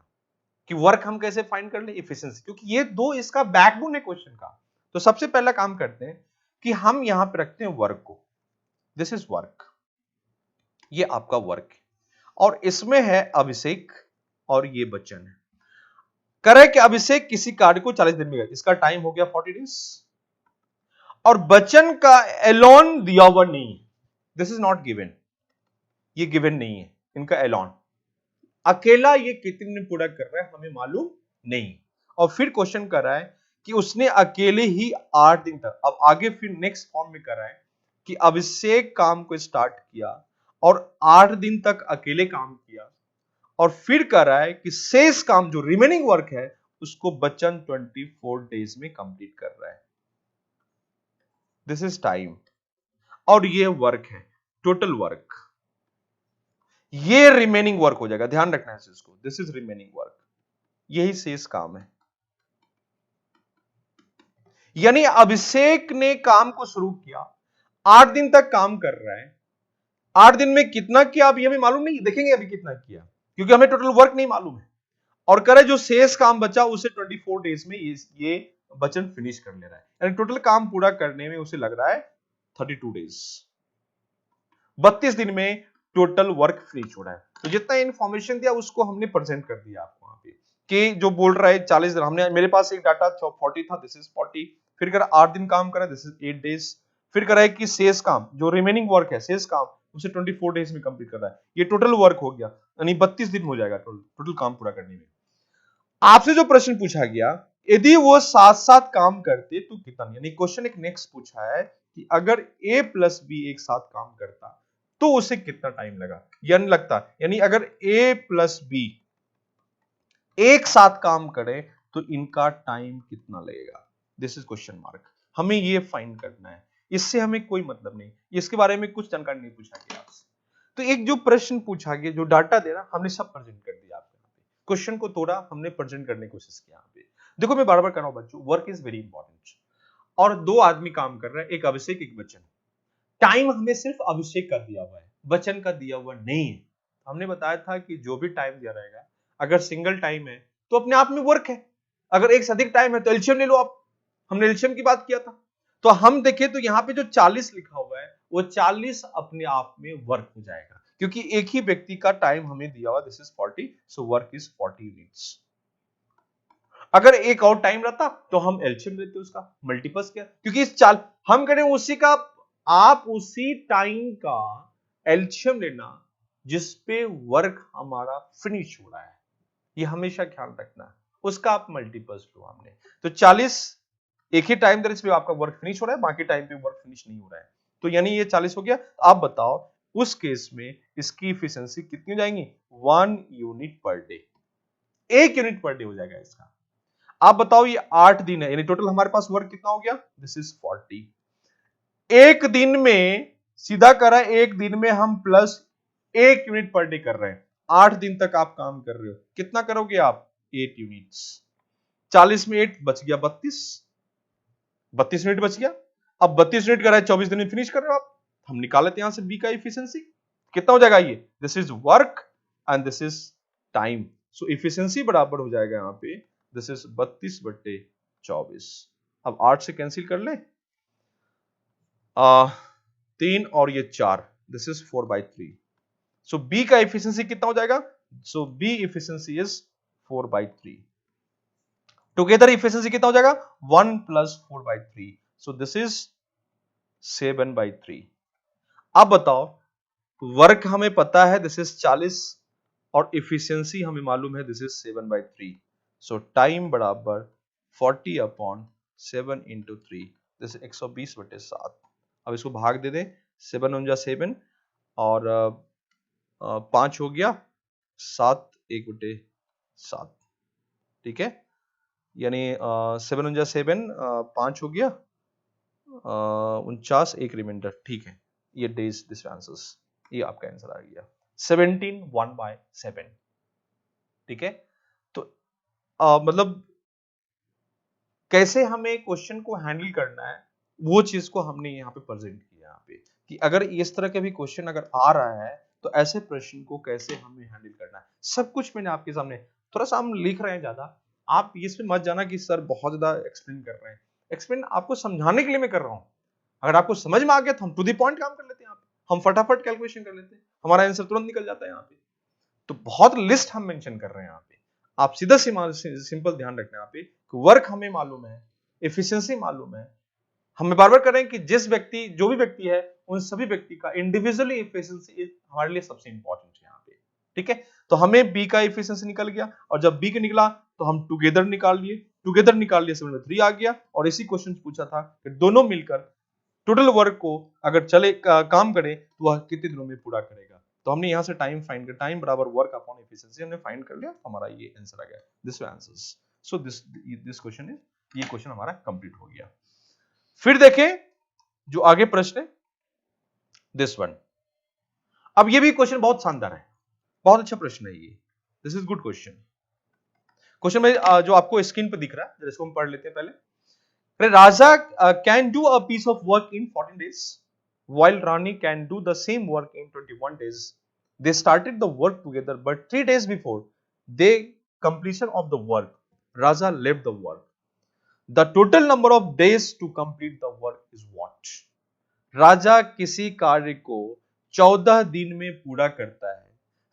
कि वर्क हम कैसे फाइंड कर ले, इफिशिएंसी, क्योंकि ये 2 इसका बैकबोन है क्वेश्चन का। तो सबसे पहला काम करते हैं कि हम यहां पे रखते हैं वर्क को। दिस इज वर्क, ये आपका वर्क है और इसमें है अभिषेक और ये बच्चन है। करे कि अभिषेक किसी कार्य को 40 दिन में, इसका टाइम हो गया 40 डेज और बच्चन का एलोन दिया हुआ नहीं है। दिस इज नॉट गिवन, ये गिवन नहीं है इनका एलोन। अकेला ये कितने दिन पूरा कर रहा है हमें मालूम नहीं। और फिर क्वेश्चन कर रहा है कि उसने अकेले ही 8 दिन तक। अब आगे फिर नेक्स्ट फॉर्म में कर रहा है कि अभिषेक काम को स्टार्ट किया और 8 दिन तक अकेले काम किया और फिर कर रहा है कि शेष काम जो रिमेनिंग वर्क है उसको बच्चन 24 डेज में कंप्लीट कर रहा है। दिस इज टाइम और ये वर्क है, टोटल वर्क। ये रिमेनिंग वर्क हो जाएगा, ध्यान रखना है इसको। दिस इज रिमेनिंग वर्क, यही शेष काम है। यानी अभिषेक ने काम को शुरू किया, 8 दिन तक काम कर रहा है। 8 दिन में कितना किया अभी हमें मालूम नहीं, देखेंगे अभी कितना किया क्योंकि हमें टोटल वर्क नहीं मालूम है। और करे जो शेष काम बचा उसे 24 डेज में ये बच्चन फिनिश कर ले रहा है। यानी टोटल काम पूरा करने में उसे लग रहा है 32 डेज। 32 दिन में टोटल वर्क फिनिश हो रहा है। तो जितना इंफॉर्मेशन दिया उसको हमने प्रेजेंट कर दिया आपको वहां पे कि जो बोल रहा है 40 दिन, हमने मेरे पास एक डाटा 40 था, दिस इज 40। फिर कर 8 दिन काम करा, दिस इज 8 डेज। फिर करा है कि शेष काम जो रिमेनिंग वर्क है, शेष काम उसे 24 डेज में कंप्लीट कर रहा है। ये टोटल वर्क हो गया, यानी 32 दिन हो जाएगा टोटल काम पूरा करने में। आपसे जो प्रश्न पूछा गया यदि वो साथ साथ काम करते तो कितना, यानी क्वेश्चन एक नेक्स्ट पूछा है कि अगर A + B एक साथ काम करता तो उसे कितना टाइम लगा, यानी लगता, यानी अगर A + B एक साथ काम करे तो इनका टाइम कितना लगेगा। दिस इज क्वेश्चन मार्क, हमें ये फाइंड करना है। इससे हमें कोई मतलब नहीं, इसके बारे में कुछ जानकारी नहीं पूछा गया आपसे। तो एक जो प्रश्न पूछा गया, जो डाटा दे रहा, हमने सब प्रेजेंट कर दिया आपको। क्वेश्चन को तोड़ा, हमने प्रेजेंट करने की कोशिश की। यहाँ पे देखो मैं बार बार कर रहा हूं बच्चों, वर्क इज वेरी इंपॉर्टेंट। और 2 आदमी काम कर रहे हैं, एक अभिषेक एक बच्चन। टाइम हमें सिर्फ अभिषेक का दिया हुआ है, बच्चन का दिया हुआ नहीं है। हमने बताया था कि जो भी टाइम दिया रहेगा अगर सिंगल टाइम है तो अपने आप में वर्क है, अगर एक से अधिक टाइम है तो एलसीएम ले लो आप। हमने एलसीएम की बात किया था। तो हम देखें तो यहाँ पे जो 40 लिखा हुआ है वो 40 अपने आप में वर्क हो जाएगा क्योंकि एक ही व्यक्ति का टाइम हमें दिया हुआ, this is 40, so work is 40 units. अगर एक और टाइम रहता तो हम एलसीएम लेते उसका, मल्टीपल्स क्या, क्योंकि इस चाल हम करें उसी का, आप उसी टाइम का एलसीएम लेना जिसपे वर्क हमारा फिनिश हो रहा है, ये हमेशा ख्याल रखना है, उसका आप मल्टीपल्स लो हमने। तो 40 एक ही टाइम दर पे आपका वर्क फिनिश हो रहा है, बाकी टाइम पे वर्क फिनिश नहीं हो रहा है, तो यानी ये 40 हो गया। आप बताओ उस केस में इसकी इफिशिएंसी कितनी हो जाएंगी, 1 unit per day, 1 unit per day हो जाएगा इसका। आप बताओ ये 8 दिन है, यानी टोटल हमारे पास वर्क कितना हो गया, दिस इज 40। एक दिन में सीधा करा, एक दिन में हम प्लस 1 यूनिट पर डे कर रहे हैं, 8 दिन तक आप काम कर रहे हो, कितना करोगे आप, 8 यूनिट्स। 40 में 8 बच गया 32 यूनिट बच गया। अब 32 यूनिट कर रहा है, 24 दिन में फिनिश कर रहे हो आप, हम निकाल लेते हैं यहां से बी का इफिशिएंसी कितना हो जाएगा, ये this is work and this is time, so efficiency बराबर हो जाएगा यहां पे, दिस इज 32/24। अब 8 से कैंसिल कर ले, 3 और ये 4, दिस इज 4/3, सो बी का इफिशिएंसी कितना हो जाएगा, so B efficiency is 4/3। Together efficiency कितना हो जाएगा, 1 + 4/3, सो दिस इज 7/3। अब बताओ वर्क हमें पता है दिस इज 40 और इफिशिएंसी हमें मालूम है दिस इज 7/3, सो टाइम बराबर 40/7 × 3, दिस 120/7। अब इसको भाग दे दें, 7 × 7 और 5 हो गया, 7 1/7, ठीक है, यानी 7 × 7 5 हो गया, 49, एक रिमाइंडर, ठीक है, ये डेज दिस आंसर्स, ये आपका आंसर आ गया 17 1/7, ठीक है। तो मतलब कैसे हमें क्वेश्चन को हैंडल करना है वो चीज को हमने यहाँ पे प्रेजेंट किया यहाँ पे, कि अगर इस तरह के भी क्वेश्चन अगर आ रहा है तो ऐसे प्रश्न को कैसे हमें हैंडल करना है, सब कुछ मैंने आपके सामने, थोड़ा सा हम लिख रहे हैं ज्यादा, आप इसमें मत जाना कि सर बहुत ज्यादा एक्सप्लेन कर रहे हैं, एक्सप्लेन आपको समझाने के लिए मैं कर रहा हूँ। अगर आपको समझ में आ गया तो हम टू द पॉइंट काम कर लेते हैं, हम फटाफट कैलकुलेशन कर लेते हैं, हमारा आंसर तुरंत निकल जाता है यहाँ पे। तो बहुत लिस्ट हम मेंशन कर रहे हैं यहाँ पे, आप सीधा सिंपल ध्यान रखना है यहाँ पे, वर्क हमें मालूम है, एफिशिएंसी मालूम है, हमें बार बार कर रहे हैं कि जिस व्यक्ति जो भी व्यक्ति है उन सभी व्यक्ति का इंडिविजुअली एफिशिएंसी हमारे लिए सबसे इंपॉर्टेंट है यहाँ पे, ठीक है। तो हमें बी का एफिशिएंसी निकल गया, और जब बी का निकला तो हम टुगेदर निकाल लिए, 7/3 आ गया, और इसी क्वेश्चन पूछा था कि दोनों मिलकर टोटल वर्क को अगर चले काम करे तो वह कितने दिनों में पूरा करेगा। तो हमने यहां से टाइम फाइंड कर, टाइम बराबर वर्क अपॉन एफिशिएंसी हमने फाइंड कर लिया, हमारा ये आंसर आ गया, this answers. So this question is, ये क्वेश्चन हमारा कंप्लीट हो गया। फिर देखें जो आगे प्रश्न है, दिस वन। अब ये भी क्वेश्चन बहुत शानदार है, बहुत अच्छा प्रश्न है ये, this is good question. Question में जो आपको स्क्रीन पर दिख रहा है, इसको हम पढ़ लेते हैं पहले। Raja can do a piece of work in 14 days, while Rani can do the same work in 21 days. They started the work together, but 3 days before the completion of the work, Raja left the work. The total number of days to complete the work is what? राजा किसी कार्य को 14 दिन में पूरा करता है,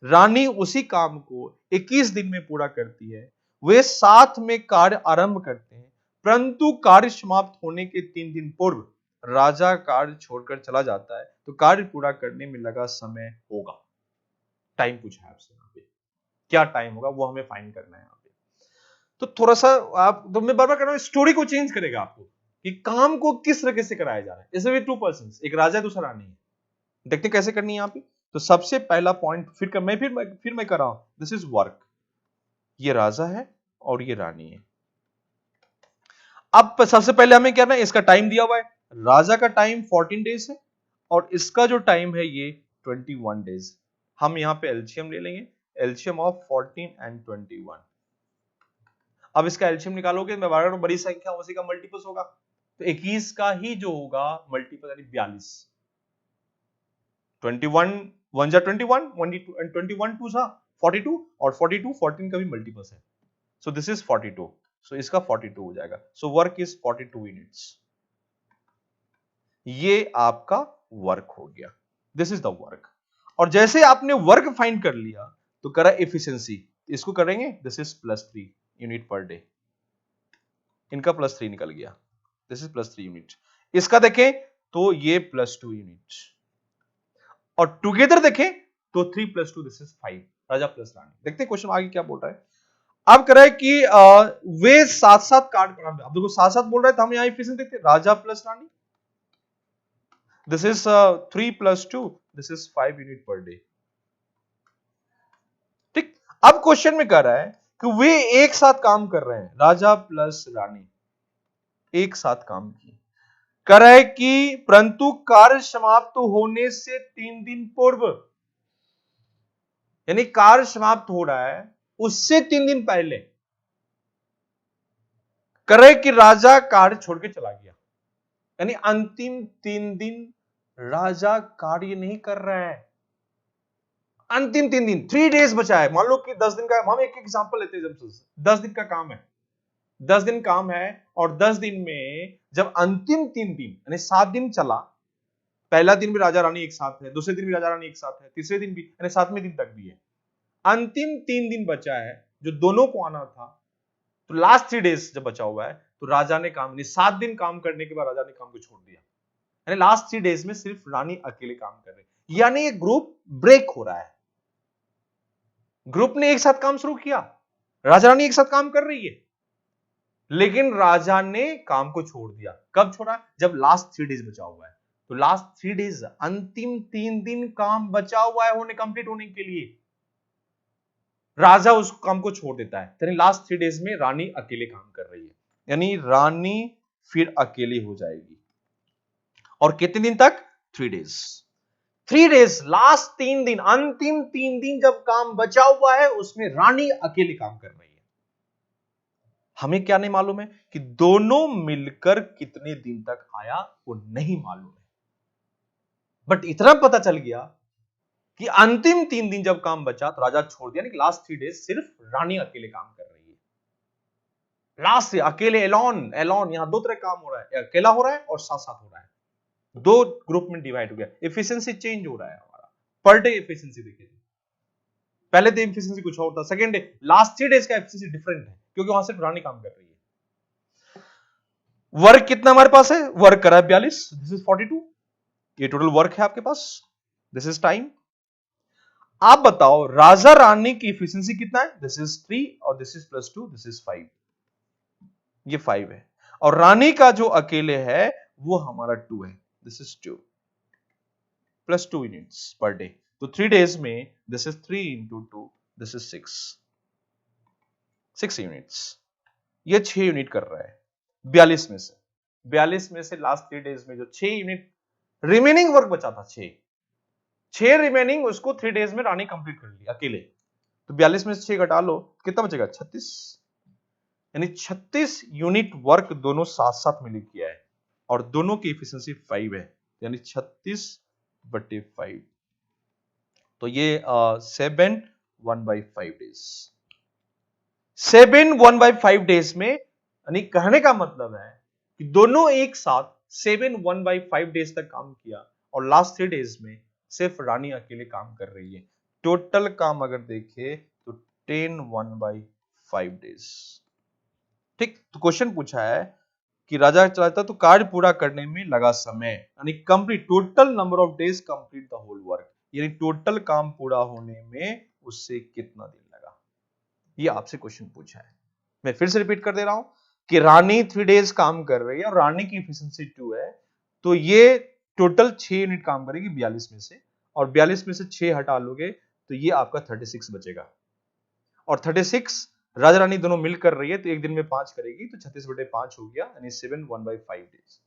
रानी उसी काम को 21 दिन में पूरा करती है, वे साथ में कार्य आरंभ करते हैं, परंतु कार्य समाप्त होने के 3 दिन पूर्व राजा कार्य छोड़कर चला जाता है, तो कार्य पूरा करने में लगा समय होगा, टाइम पूछा है आपसे यहाँ पे, क्या टाइम होगा वो हमें फाइंड करना है यहाँ पे। तो थोड़ा सा आप, तो मैं बार बार कर रहा हूं, स्टोरी को चेंज करेगा आपको कि काम को किस तरीके से कराया जा रहा है। इसमें भी 2 पर्सन्स, एक राजा दूसरा रानी है, देखते कैसे करनी है यहाँ पे। तो सबसे पहला पॉइंट फिर मैं कर रहा हूं, दिस इज वर्क, ये राजा है और ये रानी है। अब सबसे पहले हमें क्या करना है, इसका टाइम दिया हुआ है, राजा का टाइम 14 डेज है और इसका जो टाइम है ये 21 डेज। हम यहां पे एलसीएम ले लेंगे, एलसीएम ऑफ 14 एंड 21। अब इसका एलसीएम निकालोगे, मैं बार बार बड़ी संख्या उसी का मल्टीपल होगा, तो 21 का ही जो होगा मल्टीपल यानी 42। 21 1 जा 21, 21 2 जा 42 और 42 14 का भी मल्टीपल है, सो दिस इज 42, सो इसका 42 हो जाएगा। सो वर्क इज 42 यूनिट्स, ये आपका वर्क हो गया, दिस इज द वर्क। और जैसे आपने वर्क फाइंड कर लिया तो करा एफिशिएंसी, इसको करेंगे, this is +3 unit per day, इनका +3 निकल गया, दिस इज +3 यूनिट। इसका देखें तो ये +2 यूनिट, और टुगेदर देखें तो 3 + 2 दिस इज 5, राजा प्लस रानी। देखते हैं क्वेश्चन आगे क्या बोल रहा है। अब कह रहा है कि वे साथ साथ कार्ड, अब देखो साथ साथ बोल रहा है तो हम यहां एफिशिएंसी देखते हैं, Raja plus Rani, this is 3 + 2 this is 5 unit per day. ठीक, अब क्वेश्चन में कह रहा है कि वे एक साथ काम कर रहे हैं, राजा प्लस रानी एक साथ काम किए, कह रहा है कि परंतु कार्य समाप्त होने से 3 दिन पूर्व, यानी कार्य समाप्त हो रहा है उससे 3 दिन पहले, कह रहे कि राजा कार्य छोड़ के चला गया, यानी अंतिम 3 दिन राजा कार्य नहीं कर रहा है, अंतिम 3 दिन, 3 डेज बचा है। मान लो कि 10 दिन का, हम एक एग्जांपल लेते हैं, जब 10 दिन का काम है, 10 दिन काम है, और 10 दिन में जब अंतिम 3 दिन यानी 7 दिन चला, पहला दिन भी राजा रानी एक साथ है, दूसरे दिन भी राजा रानी एक साथ है, तीसरे दिन भी यानी 7वें दिन तक भी है, अंतिम 3 दिन बचा है जो दोनों को आना था, तो लास्ट 3 डेज जब बचा हुआ है तो राजा ने काम नहीं, 7 दिन काम करने के बाद राजा ने काम को छोड़ दिया, यानी लास्ट 3 डेज में सिर्फ रानी अकेले काम कर रही, यानी ये ग्रुप ब्रेक हो रहा है, ग्रुप ने एक साथ काम शुरू किया, राजा रानी एक साथ काम कर रही है, लेकिन राजा ने काम को छोड़ दिया। कब छोड़ा? जब लास्ट 3 डेज बचा हुआ है, तो लास्ट 3 डेज, अंतिम 3 दिन काम बचा हुआ है होने, कंप्लीट होने के लिए, राजा उस काम को छोड़ देता है, यानी लास्ट 3 डेज में रानी अकेले काम कर रही है, यानी रानी फिर अकेली हो जाएगी, और कितने दिन तक? 3 डेज, 3 डेज, लास्ट 3 दिन, अंतिम 3 दिन जब काम बचा हुआ है उसमें रानी अकेले काम कर रही है। हमें क्या नहीं मालूम है कि दोनों मिलकर कितने दिन तक आया, वो नहीं मालूम है, बट इतना पता चल गया कि अंतिम 3 दिन जब काम बचा तो राजा छोड़ दिया, यानी लास्ट 3 डेज सिर्फ रानी अकेले काम कर रही है, लास्ट से अकेले, एलोन, एलोन, यहां दो तरह काम हो रहा है, अकेला हो रहा है और साथ साथ हो रहा है, दो ग्रुप में डिवाइड हो गया, एफिशिएंसी चेंज हो रहा है हमारा, पर डे एफिशिएंसी देखिए, पहले दिन एफिशिएंसी कुछ और था, सेकंड डे, लास्ट 3 डेज का एफिशिएंसी डिफरेंट है, क्योंकि वहां सिर्फ रानी काम कर रही है। वर्क कितना हमारे पास है? वर्क करा है 42, दिस इज 42, ये टोटल वर्क है आपके पास, दिस इज टाइम। आप बताओ राजा रानी की एफिशिएंसी कितना है? दिस इज 3 और दिस इज +2, दिस इज 5, ये 5 है, और रानी का जो अकेले है वो हमारा 2 है, this is 2 +2 units per day, तो 3 डेज में this is 3 × 2, this is 6 units, ये 6 यूनिट कर रहा है 42 में से, 42 में से लास्ट 3 डेज में जो 6 यूनिट रिमेनिंग वर्क बचा था, 6 रिमेनिंग, उसको 3 डेज में रानी कंप्लीट कर ली अकेले, तो 42 में से 6 घटा लो, कितना बचेगा? 36, यानी 36 यूनिट वर्क दोनों साथ साथ मिलकर किया है, और दोनों की एफिशिएंसी 5 है, यानी 36/5, तो ये 7 1/5 डेज, 7 1/5 डेज में, यानी कहने का मतलब है कि दोनों एक साथ 7 1/5 डेज तक काम किया, और लास्ट 3 डेज में सिर्फ रानी अकेले काम कर रही है, टोटल काम अगर देखें तो 10 1/5 डेज। ठीक, तो क्वेश्चन पूछा है कि राजा चलाता तो कार्य पूरा करने में लगा समय, यानी complete, total number of days complete the whole work, यानी टोटल काम पूरा होने में उससे कितना दिन लगा, ये आपसे क्वेश्चन पूछा है। मैं फिर से रिपीट कर दे रहा हूं कि रानी 3 डेज काम कर रही है और रानी की एफिशिएंसी 2 है, तो ये टोटल 6 यूनिट काम करेगी 42 में से, और 42 में से 6 हटा लोगे तो ये आपका 36 बचेगा, और 36 राजा रानी दोनों मिल कर रही है तो एक दिन में 5 करेगी, तो 36/5 हो गया, यानी 7 1/5 डेज,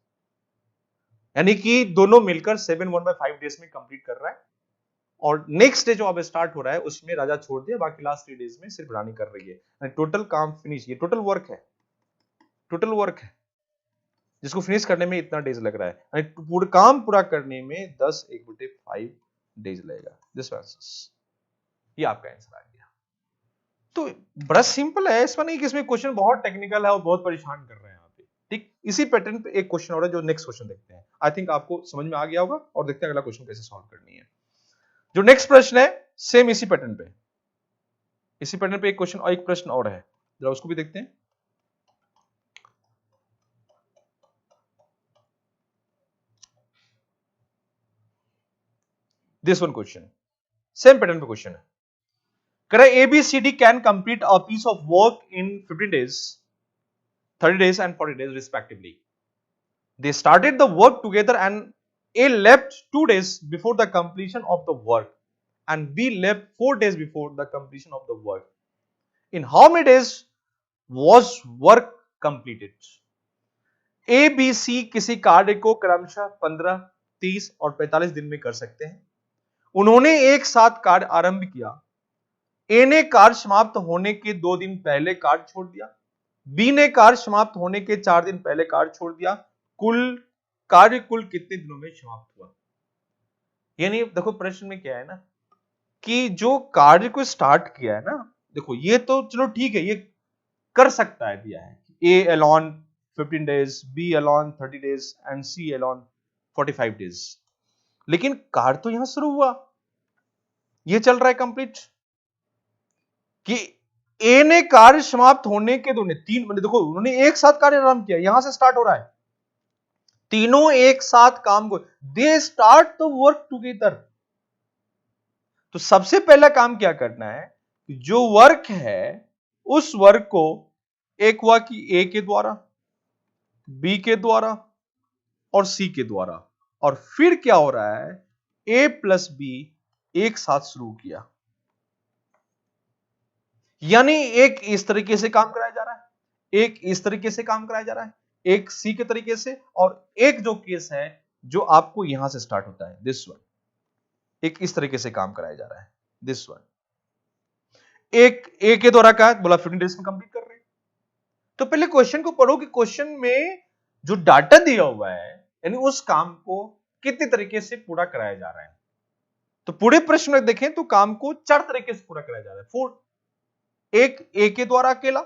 यानी कि दोनों मिलकर 7 1/5 डेज में कंप्लीट कर रहा है, और नेक्स्ट डे जो अब स्टार्ट हो रहा है उसमें राजा छोड़ दिया, बाकी लास्ट 3 डेज में सिर्फ रानी कर रही है, टोटल काम फिनिश, ये टोटल वर्क है, टोटल वर्क है जिसको फिनिश करने में इतना डेज लग रहा है, यानी पूरा काम पूरा करने में 10 1/5 डेज लगेगा, दिस आंसर, ये आपका आंसर आ गया। तो बड़ा सिंपल है, इसमें नहीं कि इसमें क्वेश्चन बहुत टेक्निकल है और बहुत परेशान कर रहे हैं यहाँ पे। ठीक, इसी पैटर्न पे एक क्वेश्चन और है जो नेक्स्ट क्वेश्चन देखते हैं, आई थिंक आपको समझ में आ गया होगा, और देखते हैं अगला क्वेश्चन कैसे सॉल्व करनी है। जो नेक्स्ट प्रश्न है सेम इसी पैटर्न पे, इसी पैटर्न पे एक क्वेश्चन और एक प्रश्न और है, जरा उसको भी देखते हैं। This one question, same pattern पे क्वेश्चन है। कह रहा है ABCD can complete a piece of work in 15 days, 30 days and 40 days respectively. They started the work together and A left 2 days before the completion of the work and B left 4 days before the completion of the work. In how many days was work completed? A, B, C किसी कार्य को क्रमशः 15, 30 और 45 दिन में कर सकते हैं। उन्होंने एक साथ कार्य आरंभ किया। ए ने कार्य समाप्त होने के 2 दिन पहले कार्य छोड़ दिया। बी ने कार्य समाप्त होने के 4 दिन पहले कार्य छोड़ दिया। कार्य कुल कितने दिनों में समाप्त हुआ? यानी देखो प्रश्न में क्या है ना कि जो कार्य को स्टार्ट किया है ना, देखो ये तो चलो ठीक है, ये कर सकता है, दिया है A alone 15 days, B alone 30 days and C alone 45 days। लेकिन कार्य तो यहां शुरू हुआ, ये चल रहा है कंप्लीट कि ए ने कार्य समाप्त होने के 2 3 मतलब देखो उन्होंने एक साथ कार्य आरंभ किया, यहां से स्टार्ट हो रहा है, तीनों एक साथ काम को, they start the work together. तो सबसे पहला काम क्या करना है, जो वर्क है उस वर्क को एक हुआ कि ए के द्वारा, बी के द्वारा और सी के द्वारा, और फिर क्या हो रहा है, ए प्लस बी एक साथ शुरू किया। यानी एक इस तरीके से काम कराया जा रहा है, एक इस तरीके से काम कराया जा रहा है, एक सी के तरीके से, और एक जो केस है जो आपको यहां से स्टार्ट होता है, दिस वन, एक इस तरीके से काम कराया जा रहा है, दिस वन। एक ए के द्वारा क्या बोला 15 डेज में कंप्लीट कर रहे हैं। तो पहले क्वेश्चन को पढ़ो कि क्वेश्चन में जो डाटा दिया हुआ है यानी उस काम को कितने तरीके से पूरा कराया जा रहा है। तो पूरे प्रश्न में देखें तो काम को 4 तरीके से पूरा कराया जा रहा है। 4, एक ए के द्वारा अकेला,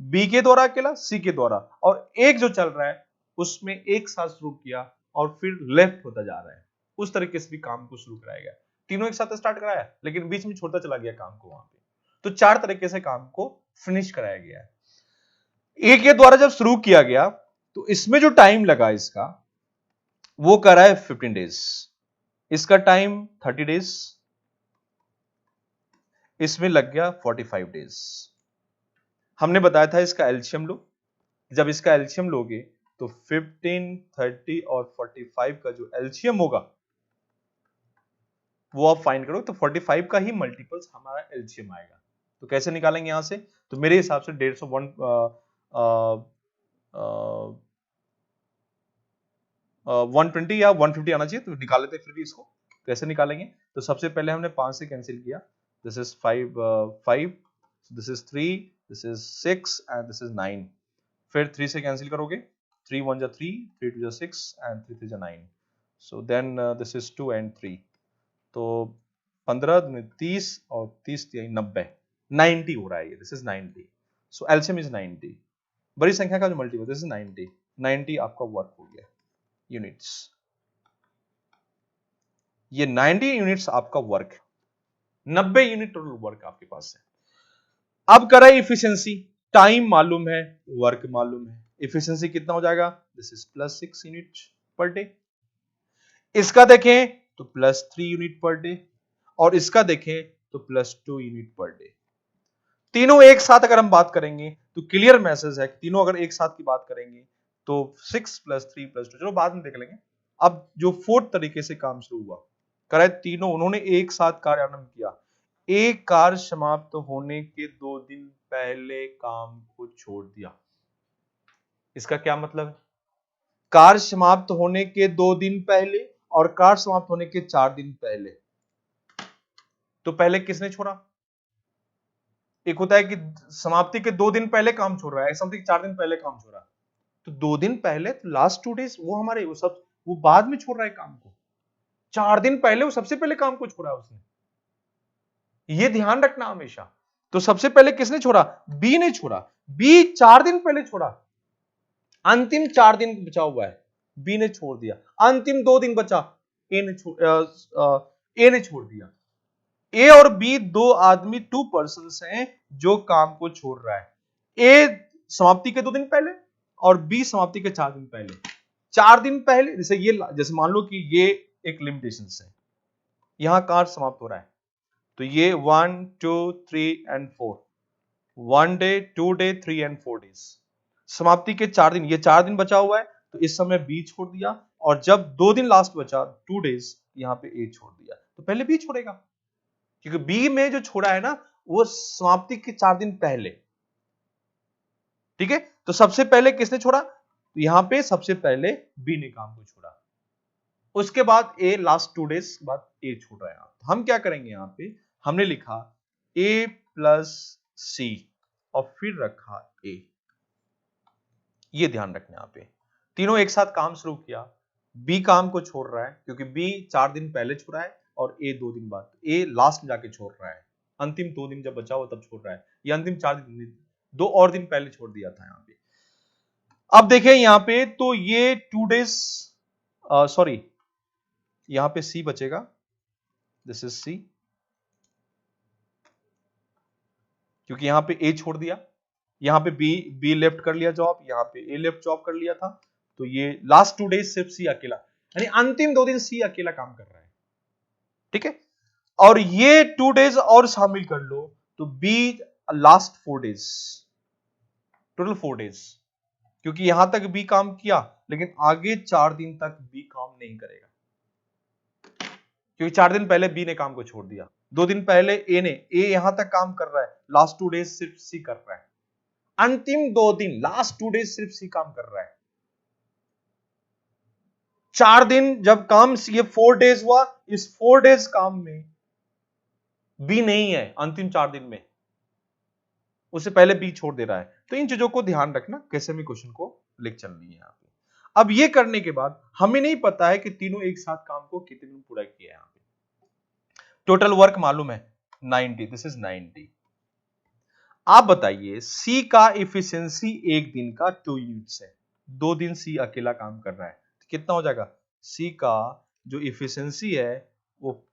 बी के द्वारा अकेला, सी के द्वारा, और एक जो चल रहा है उसमें एक साथ शुरू किया और फिर लेफ्ट होता जा रहा है, उस तरीके से भी काम को शुरू कराया गया। तीनों एक साथ स्टार्ट कराया लेकिन बीच में छोड़ता चला गया काम को वहां पे। तो 4 तरीके से काम को फिनिश कराया गया है। ए के द्वारा जब शुरू किया गया तो इसमें जो टाइम लगा इसका वो कर रहा है 15 डेज, इसका टाइम 30 डेज, इसमें लग गया 45 डेज। हमने बताया था इसका एलसीएम लो, जब इसका एलसीएम लोगे तो 15, 30 और 45 का जो एलसीएम होगा वो आप फाइंड करो, तो 45 का ही मल्टीपल्स हमारा एलसीएम आएगा। तो कैसे निकालेंगे यहां से, तो मेरे हिसाब से 120 या 150 आना चाहिए, तो निकाल लेते फिर भी इसको। कैसे निकालेंगे, तो सबसे पहले हमने 5 से कैंसिल किया, this is 5, this is 3, this is 6 and this is 9। फिर 3 से कैंसिल करोगे, 3 1 जा 3, 3 2 जा 6 एंड 3 3 जा 9, so then this is 2 and 3, तो 15 30 और 30 90, 90 हो रहा है ये, this is 90। So LCM is 90, बड़ी संख्या का जो मल्टीपल, दिस इज 90, 90 आपका वर्क हो गया यूनिट्स, ये 90 यूनिट्स आपका वर्क है, 90 यूनिट टोटल वर्क आपके पास है। अब करें इफिशिएंसी, टाइम मालूम है, वर्क मालूम है, इफिशिएंसी कितना हो जाएगा, this is +6 unit per day. इसका देखें तो +3 यूनिट पर डे, और इसका देखें तो +2 यूनिट पर डे। तीनों एक साथ अगर हम बात करेंगे तो क्लियर मैसेज है, तीनों अगर एक साथ की बात करेंगे तो 6 + 3 + 2, चलो बाद में देख लेंगे। अब जो 4th तरीके से काम शुरू हुआ, करे तीनों उन्होंने एक साथ कार्य आरंभ किया, एक कार्य समाप्त होने के 2 दिन पहले काम को छोड़ दिया। इसका क्या मतलब है, कार्य समाप्त होने के 2 दिन पहले और कार्य समाप्त होने के 4 दिन पहले, तो पहले किसने छोड़ा, एक होता है कि समाप्ति के 2 दिन पहले काम छोड़ रहा है, समथिंग 4 दिन पहले काम छोड़ रहा है, तो 2 दिन पहले तो लास्ट 2 डेज वो हमारे वो बाद में छोड़ रहा है काम को, 4 दिन पहले वो सबसे पहले काम को छोड़ा उसने, ये ध्यान रखना हमेशा। तो सबसे पहले किसने छोड़ा, बी ने छोड़ा, बी 4 दिन पहले छोड़ा, अंतिम 4 दिन बचा हुआ है, बी ने छोड़ दिया, अंतिम 2 दिन बचा, ए ने छोड़ दिया। ए और बी 2 आदमी, 2 पर्सन्स हैं जो काम को छोड़ रहा है, ए समाप्ति के 2 दिन पहले और बी समाप्ति के 4 दिन पहले। 4 दिन पहले जैसे मान लो कि ये एक लिमिटेशन है, यहां कार समाप्त हो रहा है, तो ये 1 2 3 and 4, 1 day 2 day 3 and 4 days, समाप्ति के 4 दिन, ये 4 दिन बचा हुआ है तो इस समय बी छोड़ दिया, और जब 2 दिन लास्ट बचा 2 डेज, यहां पे ए छोड़ दिया, तो पहले बी छोड़ेगा, क्योंकि बी में जो छोड़ा है ना वो समाप्ति के 4 दिन पहले। ठीक है, तो सबसे पहले किसने छोड़ा, तो यहां पे सबसे पहले बी ने काम को छोड़ा, उसके बाद ए लास्ट 2 डेज बाद ए छोड़ रहा है। तो हम क्या करेंगे, यहां पे हमने लिखा ए प्लस सी और फिर रखा ए, ये ध्यान रखना, यहां पे तीनों एक साथ काम शुरू किया, बी काम को छोड़ रहा है क्योंकि बी 4 दिन पहले छोड़ा है और ए 2 दिन बाद, ए लास्ट में जाके छोड़ रहा है, अंतिम 2 दिन जब बचा हो तब छोड़ रहा है, ये अंतिम 4 दिन 2 और दिन पहले छोड़ दिया था यहां पे। अब देखें यहां पे तो ये 2 डेज, सॉरी यहां पे सी बचेगा, दिस इज सी, क्योंकि यहां पे ए छोड़ दिया, यहां पे बी लेफ्ट कर लिया जॉब, यहां पे ए लेफ्ट जॉब कर लिया था, तो ये लास्ट 2 डेज सिर्फ सी अकेला, यानी अंतिम 2 दिन सी अकेला काम कर रहा है। ठीक है, और ये 2 डेज और शामिल कर लो तो B last 4 days, total 4 days, क्योंकि यहां तक बी काम किया लेकिन आगे 4 दिन तक बी काम नहीं करेगा, क्योंकि 4 दिन पहले बी ने काम को छोड़ दिया, 2 दिन पहले ए यहां तक काम कर रहा है, लास्ट 2 डेज सिर्फ सी कर रहा है, अंतिम 2 दिन लास्ट 2 डेज सिर्फ सी काम कर रहा है, 4 दिन जब काम, ये 4 डेज हुआ, इस 4 डेज काम में बी नहीं है, अंतिम 4 दिन में उससे पहले बी छोड़ दे रहा है। तो इन चीजों को ध्यान रखना कैसे भी क्वेश्चन को लिख चलनी है यहां पे। अब ये करने के बाद हमें नहीं पता है कि तीनों एक साथ काम को कितने दिन पूरा किया है, यहां पे टोटल वर्क मालूम है 90, दिस इज 90। आप बताइए सी का इफिशियंसी एक दिन का 2 यूनिट्स है, 2 दिन सी अकेला काम कर रहा है, तो कितना हो जाएगा, सी का जो इफिशियंसी है वो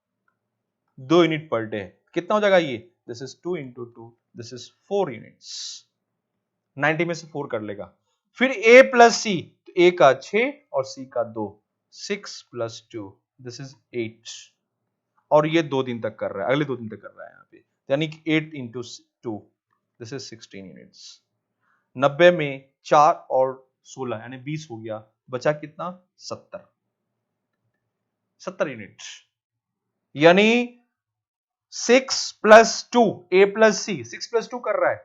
2 यूनिट पर डे, कितना हो जाएगा ये, this is 2 into 2, this is 4 units, 90 में से 4 कर लेगा, फिर ए प्लस सी, तो ए का 6 और सी का 2, 6 प्लस 2, दिस इज 8, और ये 2 दिन तक कर रहा है, अगले 2 दिन तक कर रहा है यहां पे, यानी कि 8 इंटू 2, दिस इज 16 यूनिट्स, 90 में 4 और 16 यानी 20 हो गया, बचा कितना, 70 यूनिट, यानी 6 प्लस 2, ए प्लस सी 6 प्लस 2 कर रहा है,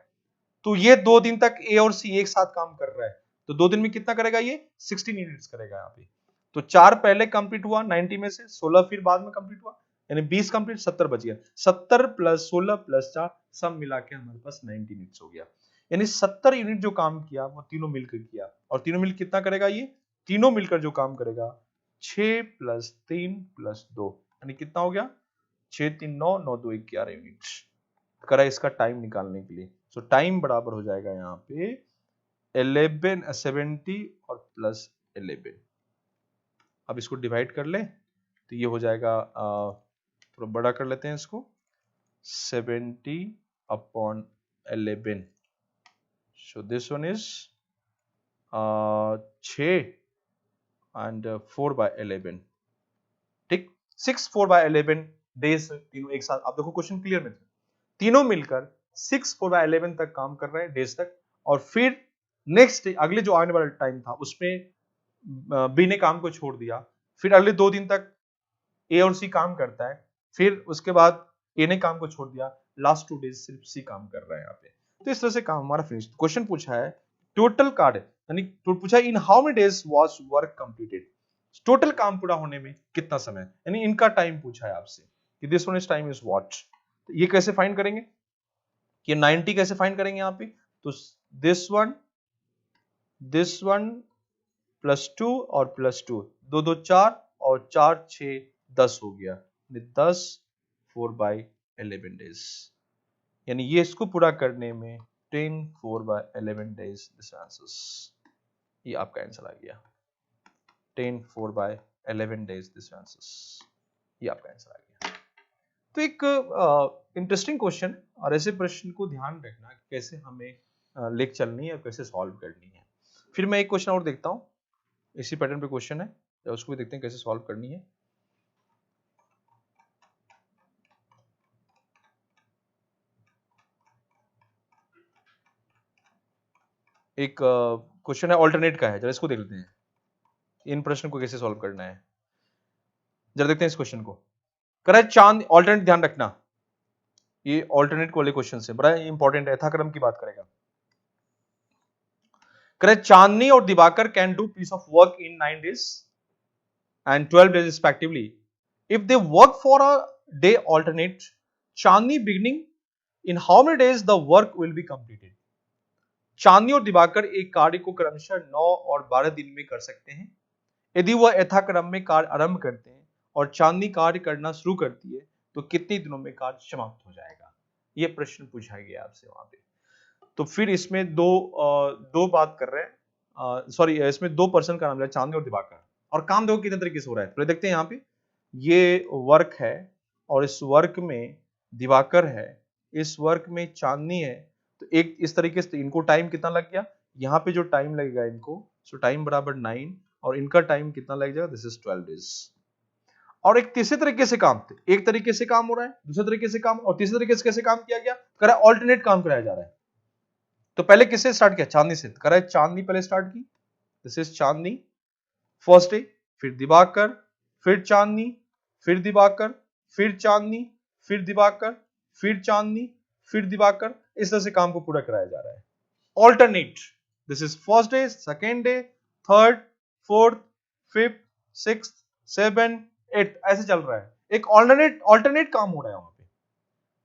तो ये 2 दिन तक ए और सी एक साथ काम कर रहा है, तो 2 दिन में कितना करेगा ये, 16 यूनिट्स करेगा यहां पे, तो 4 पहले कंप्लीट हुआ 90 में से, 16 फिर बाद में कंप्लीट हुआ, यानी 20 कंप्लीट, 70 बच गया, 70 प्लस 16 प्लस 4 सब मिला के हमारे पास 90 यूनिट्स हो गया, यानी 70 यूनिट जो काम किया वो तीनों मिलकर किया, और तीनों मिलकर कितना करेगा, ये तीनों मिलकर जो काम करेगा 6 प्लस 3 प्लस 2, यानी कितना हो गया, 6 3 9 9 2 11 यूनिट करा इसका टाइम निकालने के लिए। सो टाइम बराबर हो जाएगा यहाँ पे 11 70 और प्लस 11, अब इसको डिवाइड कर ले तो ये हो जाएगा, थोड़ा बड़ा कर लेते हैं इसको, 70 upon 11, so this one is 6 and 4 by 11, ठीक, 6 4 बाय 11 डेज तीनों एक साथ, आप देखो क्वेश्चन क्लियर में तीनों मिलकर 6 4 बाय 11 तक काम कर रहे हैं डेज तक, और फिर नेक्स्ट अगले जो आने वाला टाइम था उसमें बी ने काम को छोड़ दिया, फिर अगले 2 दिन तक ए और सी काम करता है, फिर उसके बाद ए ने काम को छोड़ दिया, लास्ट 2 डेज सिर्फ सी काम कर रहा है यहाँ पे, तो इस तरह से काम हमारा फिनिश। क्वेश्चन पूछा है टोटल कार्ड, यानी पूछा in how many days was work completed, total काम पूरा होने में कितना समय, यानी इनका टाइम पूछा है आपसे कि this one is time is what, तो ये कैसे फाइंड करेंगे, कि 90 कैसे फाइंड करेंगे यहाँ पे, तो दिस वन प्लस 2 और प्लस 2, 2 2 4 और 4 6 10 हो गया, 10 4 बाई 11 डेज, यानी ये इसको पूरा करने में 10 4 बाई 11 डेज, दिस आंसर्स, ये आपका आंसर आ गया 10 4 बाई 11 डेज, दिस आंसर्स, ये आपका आंसर आ गया। तो एक इंटरेस्टिंग क्वेश्चन है, और ऐसे प्रश्न को ध्यान रखना कैसे हमें लिख चलनी है और कैसे सॉल्व करनी है। फिर मैं एक क्वेश्चन और देखता हूं, इसी पैटर्न पे क्वेश्चन है, तो उसको भी देखते हैं कैसे सॉल्व करनी है। एक क्वेश्चन है ऑल्टरनेट का है, जरा इसको देख लेते हैं, इन प्रश्न को कैसे सॉल्व करना है। जरा देखते हैं इस क्वेश्चन को। करा चांद, ऑल्टरनेट ध्यान रखना, ये ऑल्टरनेट वाले क्वेश्चन से बड़ा इंपॉर्टेंट है, यथाक्रम की बात करेगा। करा चांदनी और Diwakar can do piece of work in 9 days and 12 days respectively. If they work for a day alternate, Chandni beginning in how many days the work will be completed? चांदनी और दिवाकर एक कार्य को क्रमशः 9 और 12 दिन में कर सकते हैं। यदि वह यथाक्रम में कार्य आरंभ करते हैं और चांदनी कार्य करना शुरू करती है तो कितने दिनों में कार्य समाप्त हो जाएगा? यह प्रश्न पूछा गया आपसे वहां पे। तो फिर इसमें दो बात कर रहे हैं, सॉरी इसमें 2 पर्सन का नाम लिया, चांदनी और दिवाकर, और काम देखो कितने तरीके से हो रहा है। तो देखते हैं यहाँ पे, ये वर्क है और इस वर्क में दिवाकर है, इस वर्क में चांदनी है, तो एक इस तरीके से इनको टाइम कितना लग गया, यहाँ पे जो टाइम लगेगा इनको, सो टाइम बराबर 9 और इनका टाइम कितना लग जाएगा, दिस इज 12 days। और एक तीसरे तरीके से काम, एक तरीके से काम हो रहा है, दूसरे तरीके से काम, और तीसरे तरीके से कैसे काम किया गया, करा ऑल्टरनेट काम कराया जा रहा है। तो पहले किससे स्टार्ट किया, चांदनी से, करा चांदनी पहले स्टार्ट की, this is Chandni first day, फिर दिवाकर, फिर चांदनी, फिर दिवाकर, फिर चांदनी, फिर दिवाकर, फिर चांदनी, फिर दिवाकर, इस तरह से काम को पूरा कराया जा रहा है। Alternate, this is first day, second day, third, fourth, fifth, sixth, seven, eight, ऐसे चल रहा है। एक ऑल्टरनेट काम हो रहा है वहां पे,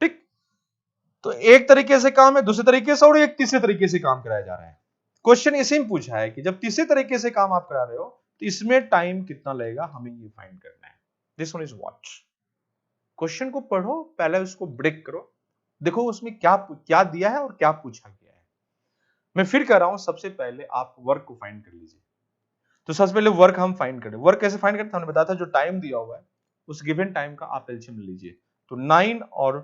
ठीक। तो एक तरीके से काम है, दूसरे तरीके से, और एक तीसरे तरीके से काम कराया जा रहा है। क्वेश्चन इसी में पूछा है कि जब तीसरे तरीके से काम आप करा रहे हो तो इसमें टाइम कितना लगेगा, हमें ये फाइंड करना है। This one is what. Question को पढ़ो, पहले उसको ब्रेक करो, देखो उसमें क्या दिया है और क्या पूछा गया है। मैं फिर कह रहा हूं, सबसे पहले आप वर्क को फाइंड कर लीजिए। तो सबसे पहले वर्क हम फाइंड करें। वर्क कैसे फाइंड करते हैं, हमने बताया था, जो टाइम दिया हुआ है उस गिवन टाइम का आप एलसीएम ले लीजिए। तो 9 और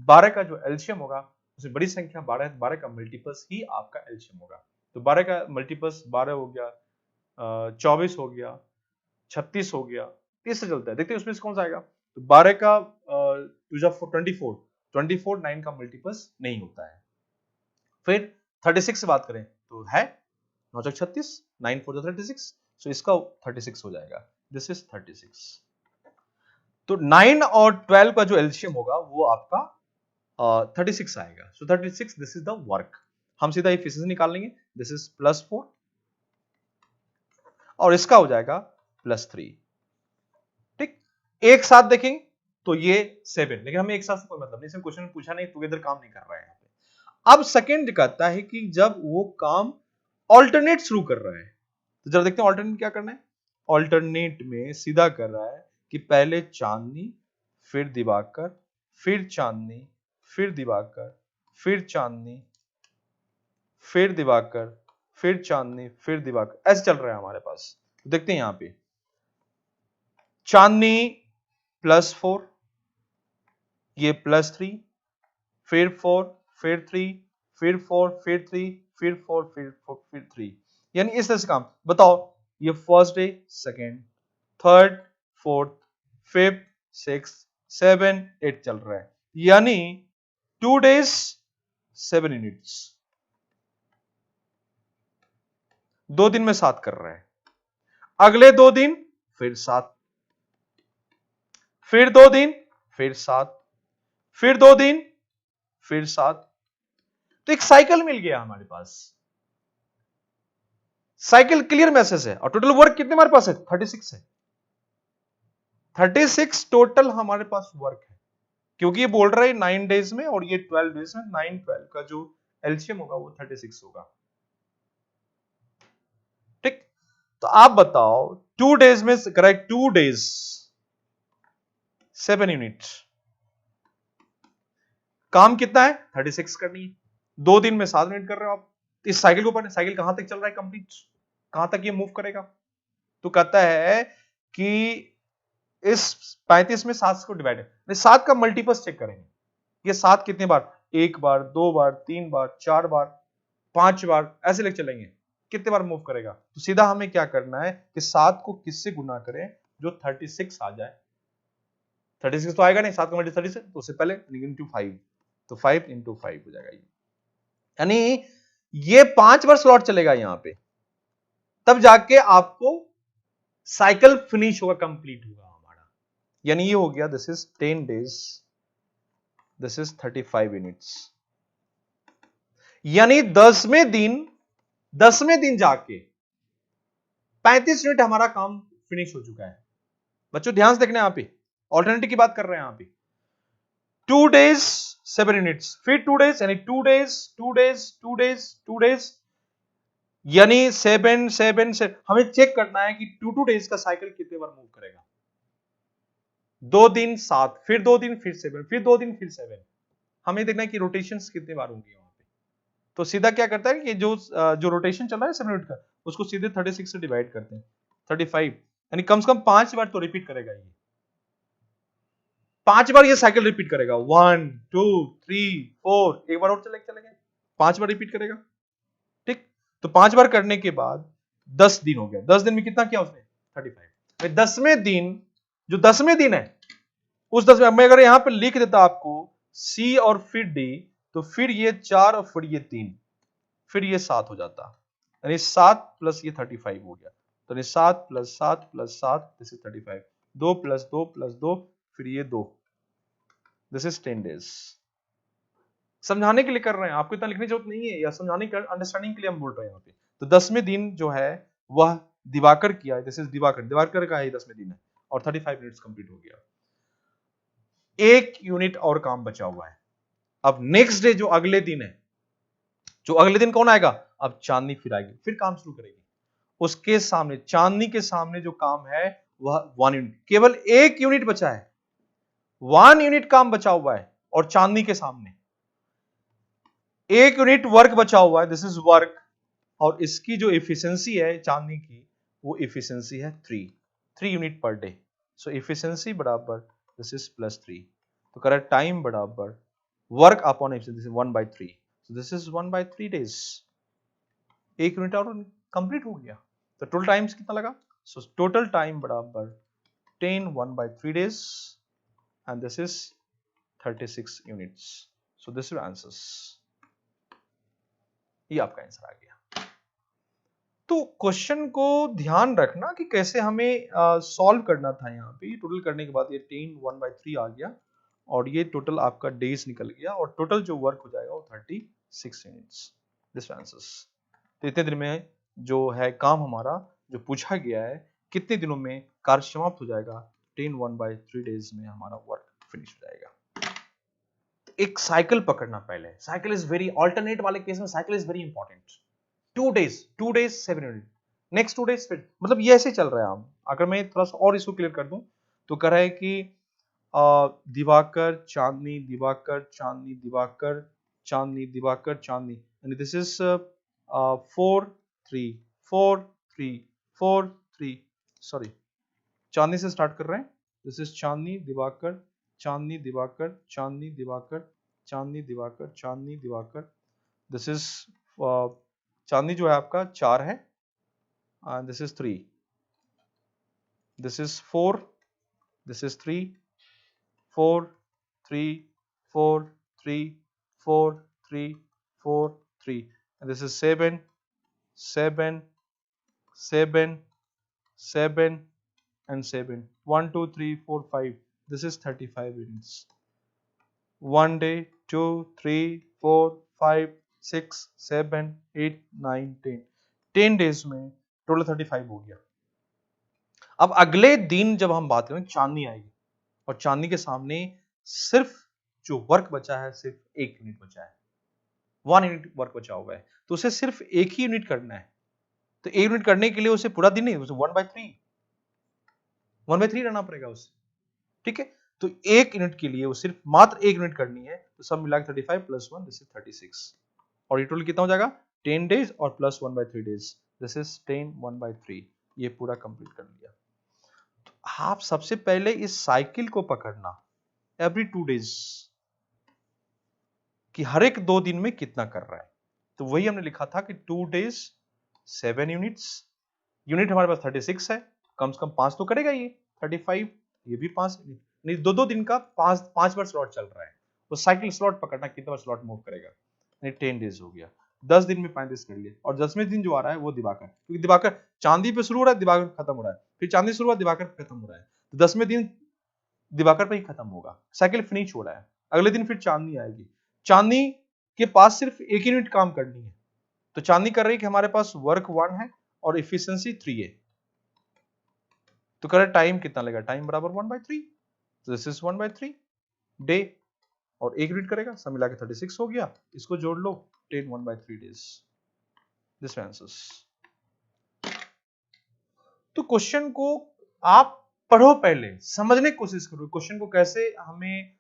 12 का जो एलसीएम होगा, उसमें बड़ी संख्या 12 है, 12 का मल्टीपल्स ही आपका एलसीएम होगा। तो 12 का मल्टीपल्स 12 हो गया, 24 हो गया, 36 हो गया, तीस से चलता है। देखते हैं उसमें से कौन सा आएगा। तो 12 का 24 9 का मल्टीपल्स नहीं होता है। फिर 36 से बात करें तो है 9 36, 9 4 36, सो इसका 36 हो जाएगा, दिस इज 36। तो 9 और 12 का जो एलसीएम होगा वो आपका 36 आएगा। सो 36, दिस इज द वर्क। हम सीधा एफिशिएंसी निकाल लेंगे, दिस इज +4 और इसका हो जाएगा +3, ठीक। एक साथ देखेंगे तो ये 7, लेकिन हमें एक साथ से कोई मतलब नहीं, इसमें क्वेश्चन पूछा नहीं, टुगेदर काम नहीं कर रहा है यहाँ पे। अब सेकंड कहता है कि जब वो काम ऑल्टरनेट शुरू कर रहा है, तो जरा देखते हैं ऑल्टरनेट क्या करना है। ऑल्टरनेट में सीधा कर रहा है कि पहले चांदनी, फिर दिवाकर, फिर चांदनी, फिर दिवाकर, फिर चांदनी, फिर दिवाकर, फिर चांदनी, फिर दिवाकर, ऐसे चल रहा है हमारे पास। तो देखते हैं यहां पे, चांदनी +4, ये +3, फिर 4, फिर 3, फिर 4, फिर 3, फिर 4, फिर 4, फिर 3, यानी इस तरह से काम। बताओ, ये first day, second, third, fourth, fifth, six, 7, 8 चल रहा है, यानी 2 days 7 यूनिट्स, 2 दिन में 7 कर रहा है। अगले 2 दिन फिर 7, फिर 2 दिन फिर 7, फिर 2 दिन फिर 7, तो एक साइकिल मिल गया हमारे पास। साइकिल क्लियर मैसेज है। और टोटल वर्क कितने हमारे पास है, 36 है। 36 टोटल हमारे पास वर्क है, क्योंकि ये बोल रहा है 9 days में और ये 12 days में, 9 12 का जो एलसीएम होगा वो 36 होगा, ठीक। तो आप बताओ 2 days में करेक्ट, 2 days 7 यूनिट, काम कितना है 36 करनी है, 2 दिन में 7 मिनट कर रहे हो आप। इस साइकिल को पढ़े, साइकिल कहां तक चल रहा है कंप्लीट, कहां तक ये मूव करेगा। तो कहता है कि इस 35 में 7 को डिवाइड है, 7 का मल्टीपल्स चेक करेंगे, ये 7 कितने बार, 1 बार, 2 बार, 3 बार, 4 बार, 5 बार, ऐसे लेके चलेंगे, कितने बार मूव करेगा। तो सीधा हमें क्या करना है कि 7 को किससे गुना करें जो 36 आ जाए। 36 तो आएगा नहीं, 7 का मल्टीपल 36, तो उससे पहले इंटू 5, तो 5 × 5 हो जाएगा ये। यानी ये 5 बार स्लॉट चलेगा यहां पे, तब जाके आपको साइकिल फिनिश होगा, कंप्लीट होगा हमारा। यानी ये हो गया, this is 10 days, this is 35 units. यानी 10वें दिन जाके 35 यूनिट हमारा काम फिनिश हो चुका है। बच्चों ध्यान से देखना, यहां पे ऑल्टरनेटिव की बात कर रहे हैं यहां पे। 2 डेज 7 यूनिट्स, फिर 2 डेज, यानी 2 डेज 2 डेज 2 डेज 2 डेज, यानी 7 7 7। हमें चेक करना है कि 2 डेज का साइकिल कितने बार मूव करेगा। 2 दिन 7, फिर 2 दिन, फिर 7, फिर 2 दिन, फिर 7। हमें देखना है कि रोटेशंस कितने बार होंगे वहां पे। तो सीधा क्या करता है कि जो रोटेशन चल रहा है 7 मिनट का, उसको सीधे 36 से डिवाइड करते हैं, 35, यानी कम से कम 5 बार तो रिपीट करेगा ये। 5 बार ये साइकिल रिपीट करेगा, 1 2 3 4, एक बार और चलेगा 5 बार रिपीट करेगा। ठीक, तो 5 बार करने के बाद 10 दिन हो गया। 10 दिन में कितना किया उसने, 35। 10वें दिन, जो 10वें दिन है, उस 10वें, मैं अगर यहां पे लिख देता आपको सी और फिर डी, तो फिर ये 4 और फिर ये 3, फिर ये 7 हो जाता, यानी 7 प्लस ये 35 हो गया। तो यानी 7 plus 7 plus 7, this is 35। 2 plus 2 plus 2, फिर ये 2, दिस इज 10 डेज। समझाने के लिए कर रहे हैं, आपको इतना लिखने की जरूरत नहीं है, या समझाने के अंडरस्टैंडिंग के लिए हम बोल रहे हैं यहाँ पे। तो 10वें दिन जो है वह दिवाकर किया है, दिस इज दिवाकर का है 10वें दिन है, और 35 मिनट्स कंप्लीट हो गया। 1 यूनिट और काम बचा हुआ है। अब नेक्स्ट डे जो अगले दिन है, जो अगले दिन कौन आएगा, अब चांदनी फिर आएगी, फिर काम शुरू करेगी। उसके सामने, चांदनी के सामने जो काम है वह 1 यूनिट, केवल 1 यूनिट बचा है, 1 यूनिट काम बचा हुआ है, और चांदनी के सामने 1 यूनिट वर्क बचा हुआ है, दिस इज वर्क। और इसकी जो एफिशिएंसी है चांदनी की, वो एफिशिएंसी है 3 यूनिट पर डे। सो एफिशिएंसी बराबर दिस इज +3। तो करेक्ट टाइम बराबर work upon efficiency 1/3। So this is 1/3 days. 1 unit और कंप्लीट हो गया। तो टोटल टाइम्स कितना लगा, सो टोटल टाइम बराबर 10 1/3 days, and this is 36 units. So this is answers. ये आपका आंसर आ गया। तो क्वेश्चन को ध्यान रखना कि कैसे हमें सॉल्व करना था। यहाँ पे टोटल करने के बाद ये 10 1/3 आ गया, और ये टोटल आपका डेज निकल गया, और टोटल जो वर्क हो जाएगा वो 36 यूनिट्स। This answers. तो इतने दिन में जो है काम हमारा जो पूछा गया है, कितने दिनों में कार्य समाप्त हो जाएगा, 10 1/3 डेज में हमारा वर्क फिनिश हो जाएगा। एक साइकिल पकड़ना पहले, साइकिल इज वेरी, ऑल्टरनेट वाले केस में cycle is very important. 2 days 7 unit, next 2 days फिर, मतलब ये ऐसे चल रहा है। हम अगर मैं थोड़ा सा और इसको क्लियर कर दूं, तो कह रहा है कि दिवाकर चांदनी दिवाकर चांदनी दिवाकर चांदनी दिवाकर चांदनी, यानी दिस इज 4 3 4 3 4 3, सॉरी, चांदनी से स्टार्ट कर रहे हैं। This is Chandni Diwakar Chandni Diwakar Chandni Diwakar Chandni Diwakar Chandni Diwakar, this is Chandni जो है आपका 4 है, and this is 3, this is 4, this is 3 4 3 4 3 4 3 4 3, and this is 7 7 7 7 and 7, 1 2 3 4 5, this is 35 units। 1 day 2 3 4 5 6 7 8 9 10 days में टोटल 35 हो गया। अब अगले दिन जब हम बात करें, चांदनी आएगी, और चांदनी के सामने सिर्फ जो वर्क बचा है, सिर्फ 1 यूनिट बचा है, 1 यूनिट वर्क बचा हुआ है, तो उसे सिर्फ 1 ही यूनिट करना है। तो 1 यूनिट करने के लिए उसे पूरा दिन नहीं, उसे 1/3 रहना पड़ेगा उसे। ठीक है, तो 1 यूनिट के लिए वो सिर्फ मात्र 1 यूनिट करनी है, तो सब मिला के 35 + 1, दिस इज 36, और ये टोटल कितना हो जाएगा, 10 डेज और प्लस 1/3 डेज, दिस इज 10 1/3। ये पूरा कंप्लीट कर लिया। तो आप सबसे पहले इस साइकिल को पकड़ना एवरी 2 डेज, कि हर एक 2 दिन में कितना कर रहा है। तो वही हमने लिखा था कि 2 डेज 7 यूनिट्स, यूनिट हमारे पास 36 है, कम से कम 5 तो करेगा ये 35, ये भी 5, नहीं 2 दिन का 5 बार स्लॉट चल रहा है। तो साइकिल स्लॉट पकड़ना, कितना बार स्लॉट मूव करेगा, यानी 10 डेज हो गया। 10 दिन में 35 कर लिए, और 10वें दिन जो आ रहा है वो दिवाकर, क्योंकि दिवाकर चांदी पे शुरू हो रहा है, दिवाकर खत्म हो रहा है, फिर चांदी शुरू हुआ, दिवाकर खत्म हो रहा है, तो 10वें दिन दिवाकर पे ही खत्म होगा, साइकिल फिनिश हो रहा है। अगले दिन फिर चांदनी आएगी, चांदनी के पास सिर्फ एक यूनिट काम करनी है, तो चांदनी कर रही है कि हमारे पास वर्क 1 है और इफिशियंसी 3 है, तो कह रहा टाइम कितना लगेगा, टाइम बराबर 1/3, तो दिस इज 1/3 डे, और एक यूनिट करेगा, सब मिला के 36 हो गया, इसको जोड़ लो, 10 1/3 डेज, दिस आंसर्स। तो क्वेश्चन को आप पढ़ो, पहले समझने की कोशिश करो क्वेश्चन को कैसे हमें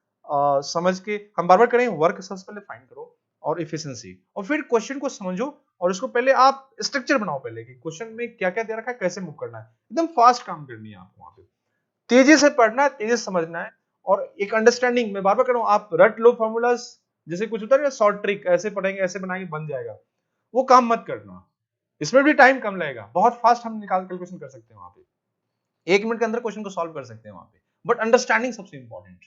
समझ के, हम बार बार करें वर्क सबसे पहले फाइंड करो और इफिशिएंसी, और फिर क्वेश्चन को समझो और उसको पहले आप स्ट्रक्चर बनाओ पहले कि क्वेश्चन में क्या क्या दे रखा है, कैसे मूव करना है, एकदम फास्ट काम करनी है आपको, वहां पे तेजी से पढ़ना है, तेजी से समझना है, और एक अंडरस्टैंडिंग, मैं बार बार कह रहा हूं, आप रट लो फॉर्मूलाज, जैसे कुछ होता है ना शॉर्ट ट्रिक, ऐसे पढ़ेंगे ऐसे बनाएंगे बन जाएगा, वो काम मत करना, इसमें भी टाइम कम लगेगा, बहुत फास्ट हम निकाल कैलकुलेशन कर सकते हैं वहां पे, 1 मिनट के अंदर क्वेश्चन को सॉल्व कर सकते हैं वहां पे, बट अंडरस्टैंडिंग सबसे इंपॉर्टेंट,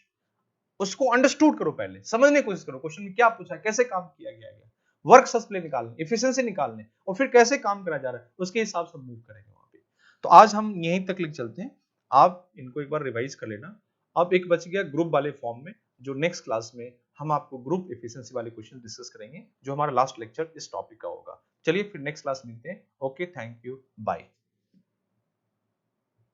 उसको अंडरस्टूड करो, पहले समझने की कोशिश करो क्वेश्चन में क्या पूछा है, कैसे काम किया गया है, वर्क सबसे निकालने, एफिशिएंसी निकालने, और फिर कैसे काम करा जा रहा है उसके हिसाब से मूव करेंगे वहां पे। तो आज हम यहीं तक लिख चलते हैं, आप इनको एक बार रिवाइज कर लेना। अब एक बच गया ग्रुप वाले फॉर्म में, जो नेक्स्ट क्लास में हम आपको ग्रुप एफिशिएंसी वाले क्वेश्चन डिस्कस करेंगे, जो हमारा लास्ट लेक्चर इस टॉपिक का होगा। चलिए फिर नेक्स्ट क्लास मिलते हैं, ओके, थैंक यू, बाय।